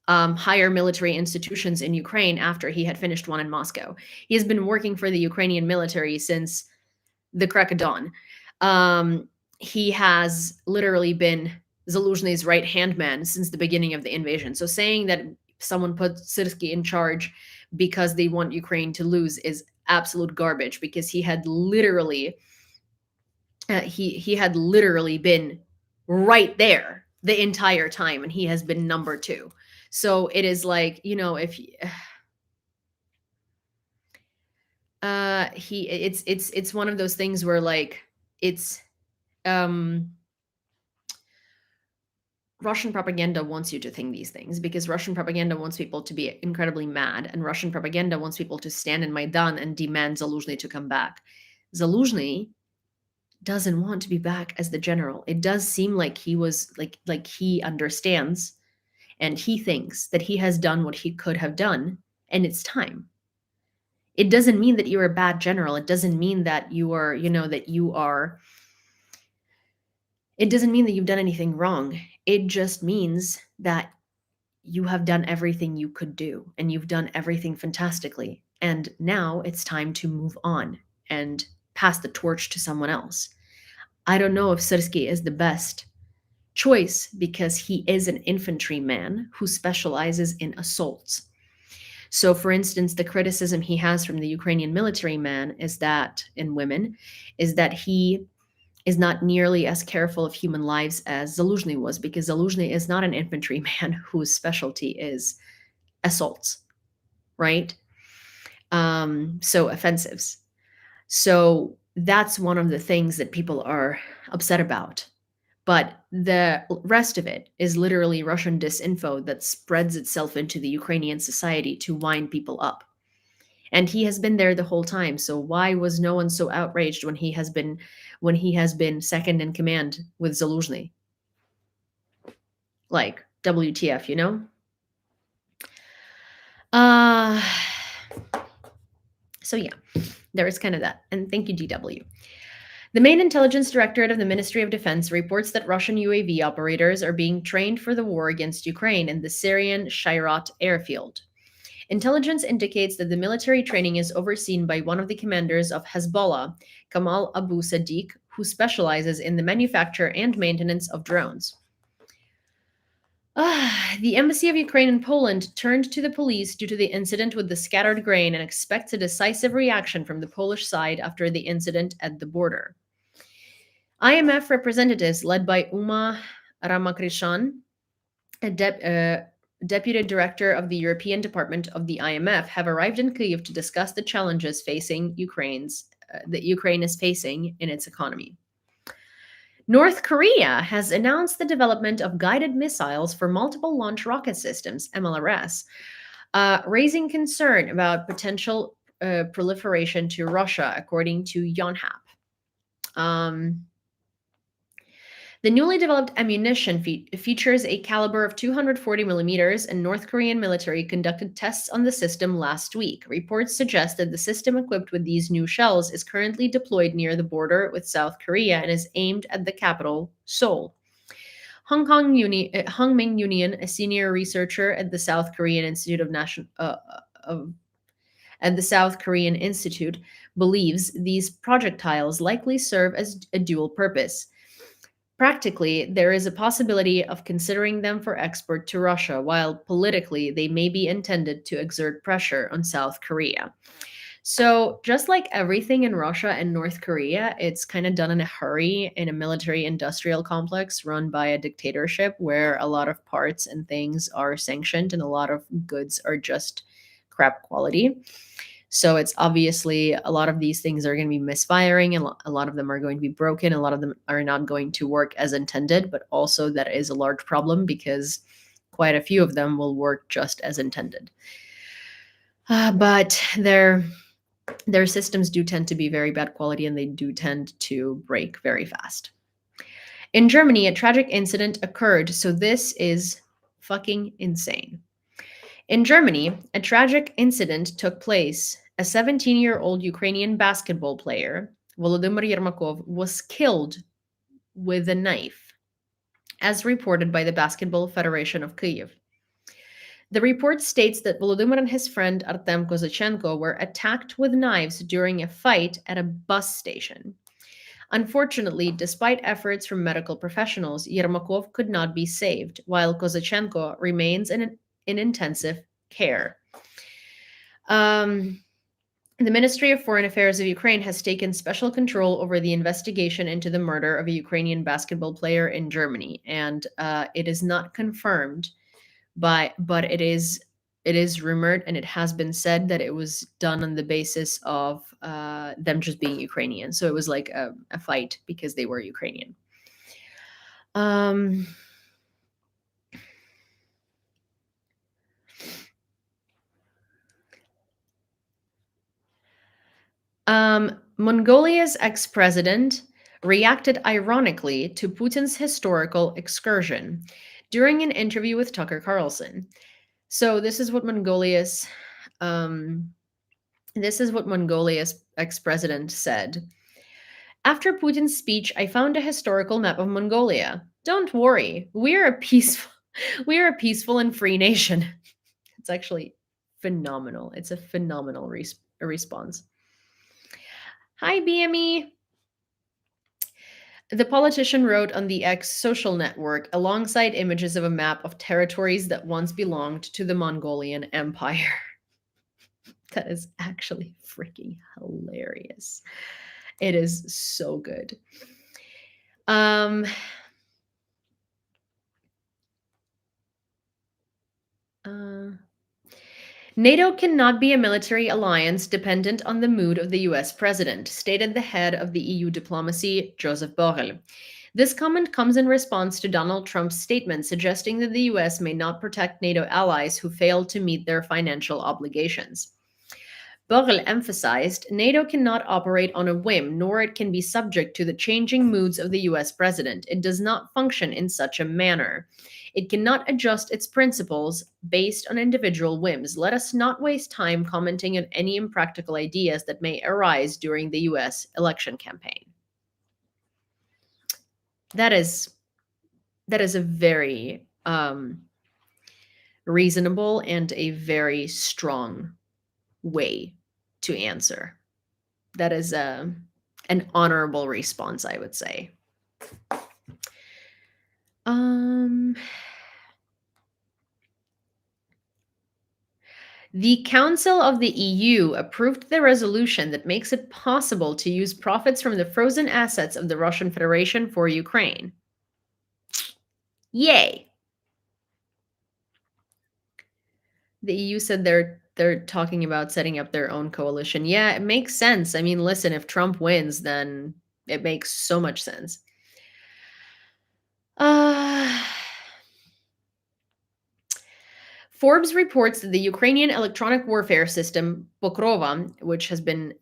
higher military institutions in Ukraine after he had finished one in Moscow. He has been working for the Ukrainian military since the crack of dawn. He has literally been Zaluzhny's right-hand man since the beginning of the invasion. So saying that someone put Syrsky in charge because they want Ukraine to lose is absolute garbage, because he had literally been right there the entire time, and he has been number 2. So it is like, if it's one of those things where like it's Russian propaganda wants you to think these things, because Russian propaganda wants people to be incredibly mad, and Russian propaganda wants people to stand in Maidan and demand Zaluzhny to come back. Zaluzhny doesn't want to be back as the general. It does seem like he was like he understands, and he thinks that he has done what he could have done, and it's time. It doesn't mean that you're a bad general. It doesn't mean that you are, it doesn't mean that you've done anything wrong. It just means that you have done everything you could do, and you've done everything fantastically. And now it's time to move on and pass the torch to someone else. I don't know if Syrsky is the best choice, because he is an infantryman who specializes in assaults. So, for instance, the criticism he has from the Ukrainian military man is that, in women, is that he is not nearly as careful of human lives as Zaluzhny was, because Zaluzhny is not an infantryman whose specialty is assaults, right? So offensives. So that's one of the things that people are upset about. But the rest of it is literally Russian disinfo that spreads itself into the Ukrainian society to wind people up. And he has been there the whole time. So why was no one so outraged when he has been second in command with Zaluzhny? Like, WTF, So yeah, there is kind of that. And thank you, DW. The main intelligence directorate of the Ministry of Defense reports that Russian UAV operators are being trained for the war against Ukraine in the Syrian Shayrat airfield. Intelligence indicates that the military training is overseen by one of the commanders of Hezbollah, Kamal Abu Sadiq, who specializes in the manufacture and maintenance of drones. The Embassy of Ukraine in Poland turned to the police due to the incident with the scattered grain and expects a decisive reaction from the Polish side after the incident at the border. IMF representatives led by Uma Ramakrishan, a deputy director of the European Department of the IMF, have arrived in Kyiv to discuss the challenges facing that Ukraine is facing in its economy. North Korea has announced the development of guided missiles for multiple launch rocket systems, MLRS, raising concern about potential proliferation to Russia, according to Yonhap. The newly developed ammunition features a caliber of 240 millimeters, and North Korean military conducted tests on the system last week. Reports suggest that the system equipped with these new shells is currently deployed near the border with South Korea and is aimed at the capital, Seoul. Hongming Union, a senior researcher at the South Korean Institute of of at the South Korean Institute, believes these projectiles likely serve as a dual purpose. Practically, there is a possibility of considering them for export to Russia, while politically, they may be intended to exert pressure on South Korea. So, just like everything in Russia and North Korea, it's kind of done in a hurry in a military industrial complex run by a dictatorship where a lot of parts and things are sanctioned and a lot of goods are just crap quality. So it's obviously a lot of these things are going to be misfiring and a lot of them are going to be broken. A lot of them are not going to work as intended, but also that is a large problem because quite a few of them will work just as intended. But their systems do tend to be very bad quality and they do tend to break very fast. In Germany, a tragic incident occurred, so this is fucking insane. In Germany, a tragic incident took place. A 17-year-old Ukrainian basketball player, Volodymyr Yermakov, was killed with a knife, as reported by the Basketball Federation of Kyiv. The report states that Volodymyr and his friend Artem Kozachenko were attacked with knives during a fight at a bus station. Unfortunately, despite efforts from medical professionals, Yermakov could not be saved, while Kozachenko remains in intensive care. The Ministry of Foreign Affairs of Ukraine has taken special control over the investigation into the murder of a Ukrainian basketball player in Germany, and it is not confirmed, but it is rumored and it has been said that it was done on the basis of them just being Ukrainian. So it was like a fight because they were Ukrainian. Mongolia's ex-president reacted ironically to Putin's historical excursion during an interview with Tucker Carlson. So this is what Mongolia's ex-president said. After Putin's speech, I found a historical map of Mongolia. Don't worry, we are a peaceful and free nation. It's actually phenomenal. It's a phenomenal response. Hi, BME. The politician wrote on the X social network alongside images of a map of territories that once belonged to the Mongolian Empire. That is actually freaking hilarious. It is so good. NATO cannot be a military alliance dependent on the mood of the US president, stated the head of the EU diplomacy, Joseph Borrell. This comment comes in response to Donald Trump's statement suggesting that the US may not protect NATO allies who fail to meet their financial obligations. Borrell emphasized NATO cannot operate on a whim, nor it can be subject to the changing moods of the US president. It does not function in such a manner. It cannot adjust its principles based on individual whims. Let us not waste time commenting on any impractical ideas that may arise during the US election campaign. That is a very reasonable and a very strong way to answer. That is an honorable response, I would say. The Council of the EU approved the resolution that makes it possible to use profits from the frozen assets of the Russian Federation for Ukraine. Yay! The EU said they're talking about setting up their own coalition. Yeah, it makes sense. I mean, listen, if Trump wins, then it makes so much sense. Forbes reports that the Ukrainian electronic warfare system, Pokrova, which has been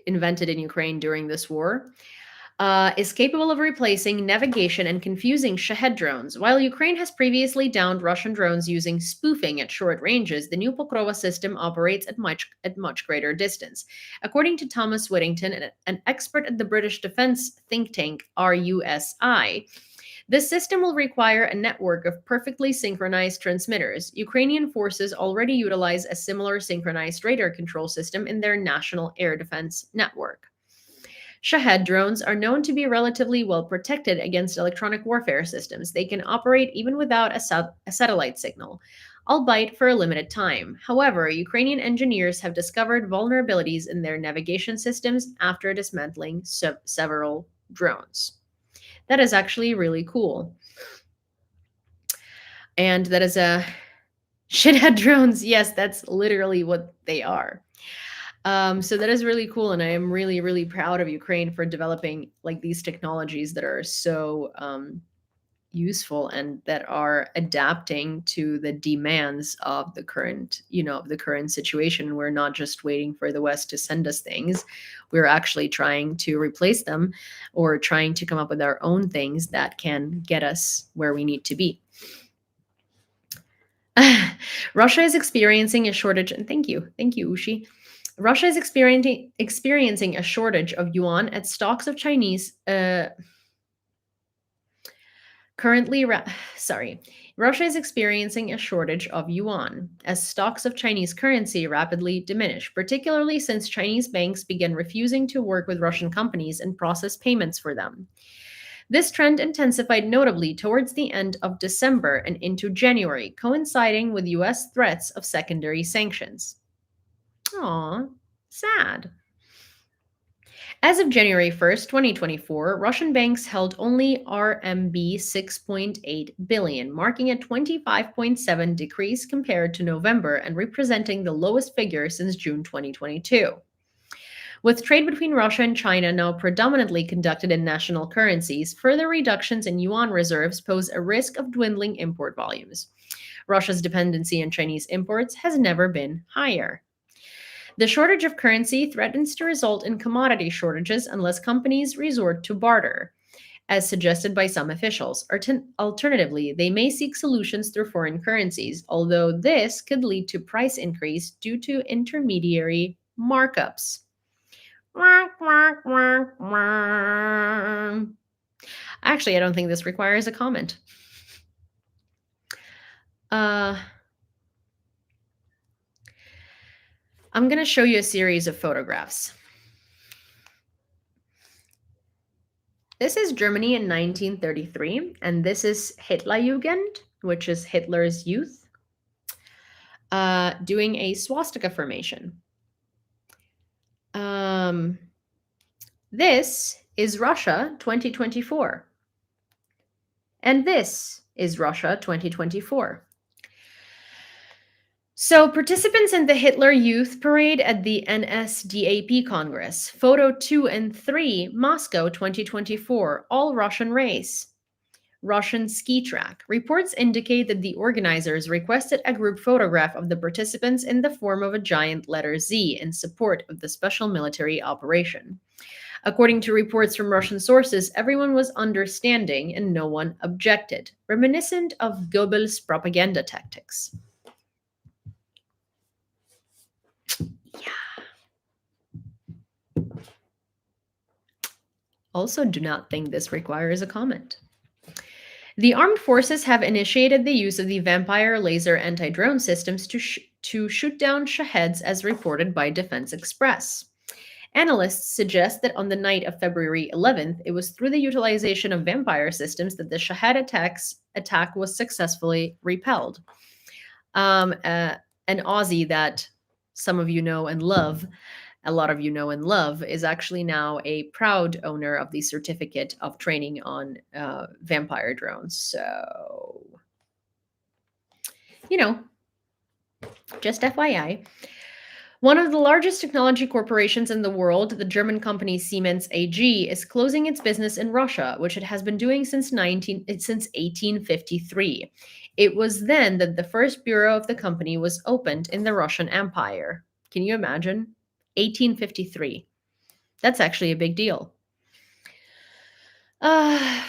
invented in Ukraine during this war, is capable of replacing navigation and confusing Shahed drones. While Ukraine has previously downed Russian drones using spoofing at short ranges, the new Pokrova system operates at much greater distance. According to Thomas Whittington, an expert at the British defense think tank RUSI, This system will require a network of perfectly synchronized transmitters. Ukrainian forces already utilize a similar synchronized radar control system in their national air defense network. Shahed drones are known to be relatively well protected against electronic warfare systems. They can operate even without a satellite signal, albeit for a limited time. However, Ukrainian engineers have discovered vulnerabilities in their navigation systems after dismantling several drones. That is actually really cool. And that is a shithead drones. Yes, that's literally what they are. So that is really cool, and I am really, really proud of Ukraine for developing like these technologies that are so useful and that are adapting to the demands of the current, of the current situation. We're not just waiting for the West to send us things; we're actually trying to replace them, or trying to come up with our own things that can get us where we need to be. Russia is experiencing a shortage, and thank you, Ushi. Russia is experiencing a shortage of yuan at stocks of Chinese currently Russia is experiencing a shortage of yuan as stocks of Chinese currency rapidly diminish, particularly since Chinese banks began refusing to work with Russian companies and process payments for them. This trend intensified notably towards the end of December and into January, coinciding with US threats of secondary sanctions. Aw, sad. As of January 1st, 2024, Russian banks held only RMB 6.8 billion, marking a 25.7 decrease compared to November and representing the lowest figure since June 2022. With trade between Russia and China now predominantly conducted in national currencies, further reductions in yuan reserves pose a risk of dwindling import volumes. Russia's dependency on Chinese imports has never been higher. The shortage of currency threatens to result in commodity shortages unless companies resort to barter, as suggested by some officials. Alternatively, they may seek solutions through foreign currencies, although this could lead to price increase due to intermediary markups. Actually, I don't think this requires a comment. I'm going to show you a series of photographs. This is Germany in 1933, and this is Hitlerjugend, which is Hitler's youth, doing a swastika formation. This is Russia 2024. And this is Russia 2024. So, participants in the Hitler Youth Parade at the NSDAP Congress. Photo 2 and 3, Moscow 2024, all Russian race. Russian ski track. Reports indicate that the organizers requested a group photograph of the participants in the form of a giant letter Z in support of the special military operation. According to reports from Russian sources, everyone was understanding and no one objected, reminiscent of Goebbels' propaganda tactics. Also, do not think this requires a comment. The armed forces have initiated the use of the Vampire laser anti-drone systems to shoot down Shaheds, as reported by Defense Express. Analysts suggest that on the night of February 11th, it was through the utilization of Vampire systems that the Shahed attack was successfully repelled. An Aussie that some of you know and love, a lot of you know and love, is actually now a proud owner of the certificate of training on Vampire drones. So, just FYI. One of the largest technology corporations in the world, the German company Siemens AG, is closing its business in Russia, which it has been doing since 1853. It was then that the first bureau of the company was opened in the Russian Empire. Can you imagine? 1853. That's actually a big deal. The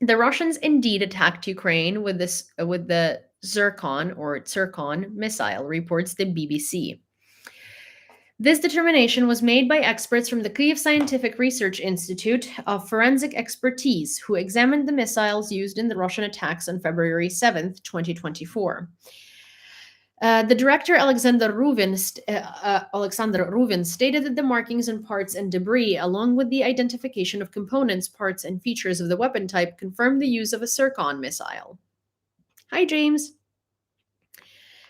Russians indeed attacked Ukraine with the Zircon missile, reports the BBC. This determination was made by experts from the Kyiv Scientific Research Institute of Forensic Expertise, who examined the missiles used in the Russian attacks on February 7th, 2024. The director, Alexander Ruvin, stated that the markings on parts and debris, along with the identification of components, parts, and features of the weapon type, confirmed the use of a Zircon missile. Hi, James.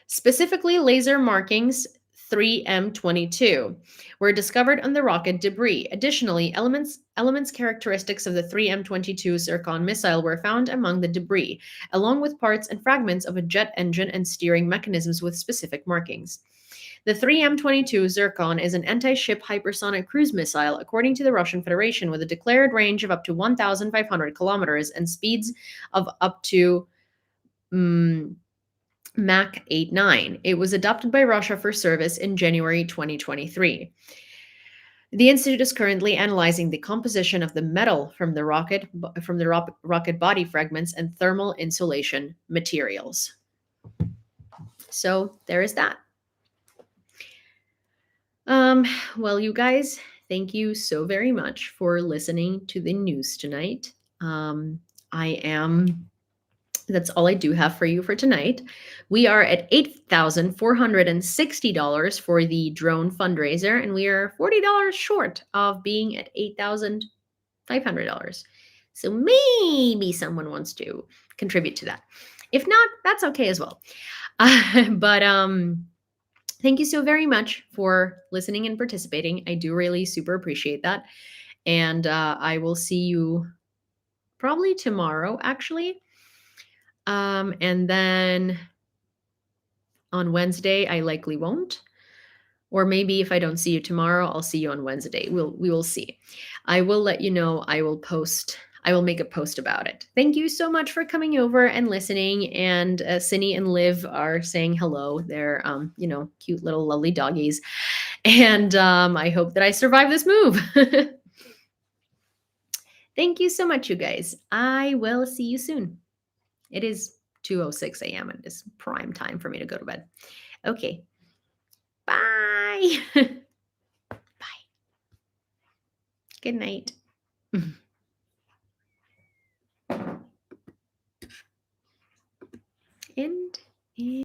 Specifically, laser markings 3M22 were discovered on the rocket debris. Additionally, elements characteristics of the 3M22 Zircon missile were found among the debris, along with parts and fragments of a jet engine and steering mechanisms with specific markings. The 3M22 Zircon is an anti-ship hypersonic cruise missile, according to the Russian Federation, with a declared range of up to 1,500 kilometers and speeds of up to Mach 89. It was adopted by Russia for service in January 2023. The institute is currently analyzing the composition of the metal from the rocket body fragments and thermal insulation materials. So there is that. Well, you guys, thank you so very much for listening to the news tonight. That's all I do have for you for tonight. We are at $8,460 for the drone fundraiser, and we are $40 short of being at $8,500. So maybe someone wants to contribute to that. If not, that's okay as well. But thank you so very much for listening and participating. I do really super appreciate that. And I will see you probably tomorrow, actually. And then on Wednesday, I likely won't. Or maybe if I don't see you tomorrow, I'll see you on Wednesday. We will see. I will let you know. I will make a post about it. Thank you so much for coming over and listening. And Cindy and Liv are saying hello. They're, cute little lovely doggies. And I hope that I survive this move. Thank you so much, you guys. I will see you soon. It is 2:06 a.m. and it's prime time for me to go to bed. Okay. Bye. Bye. Good night.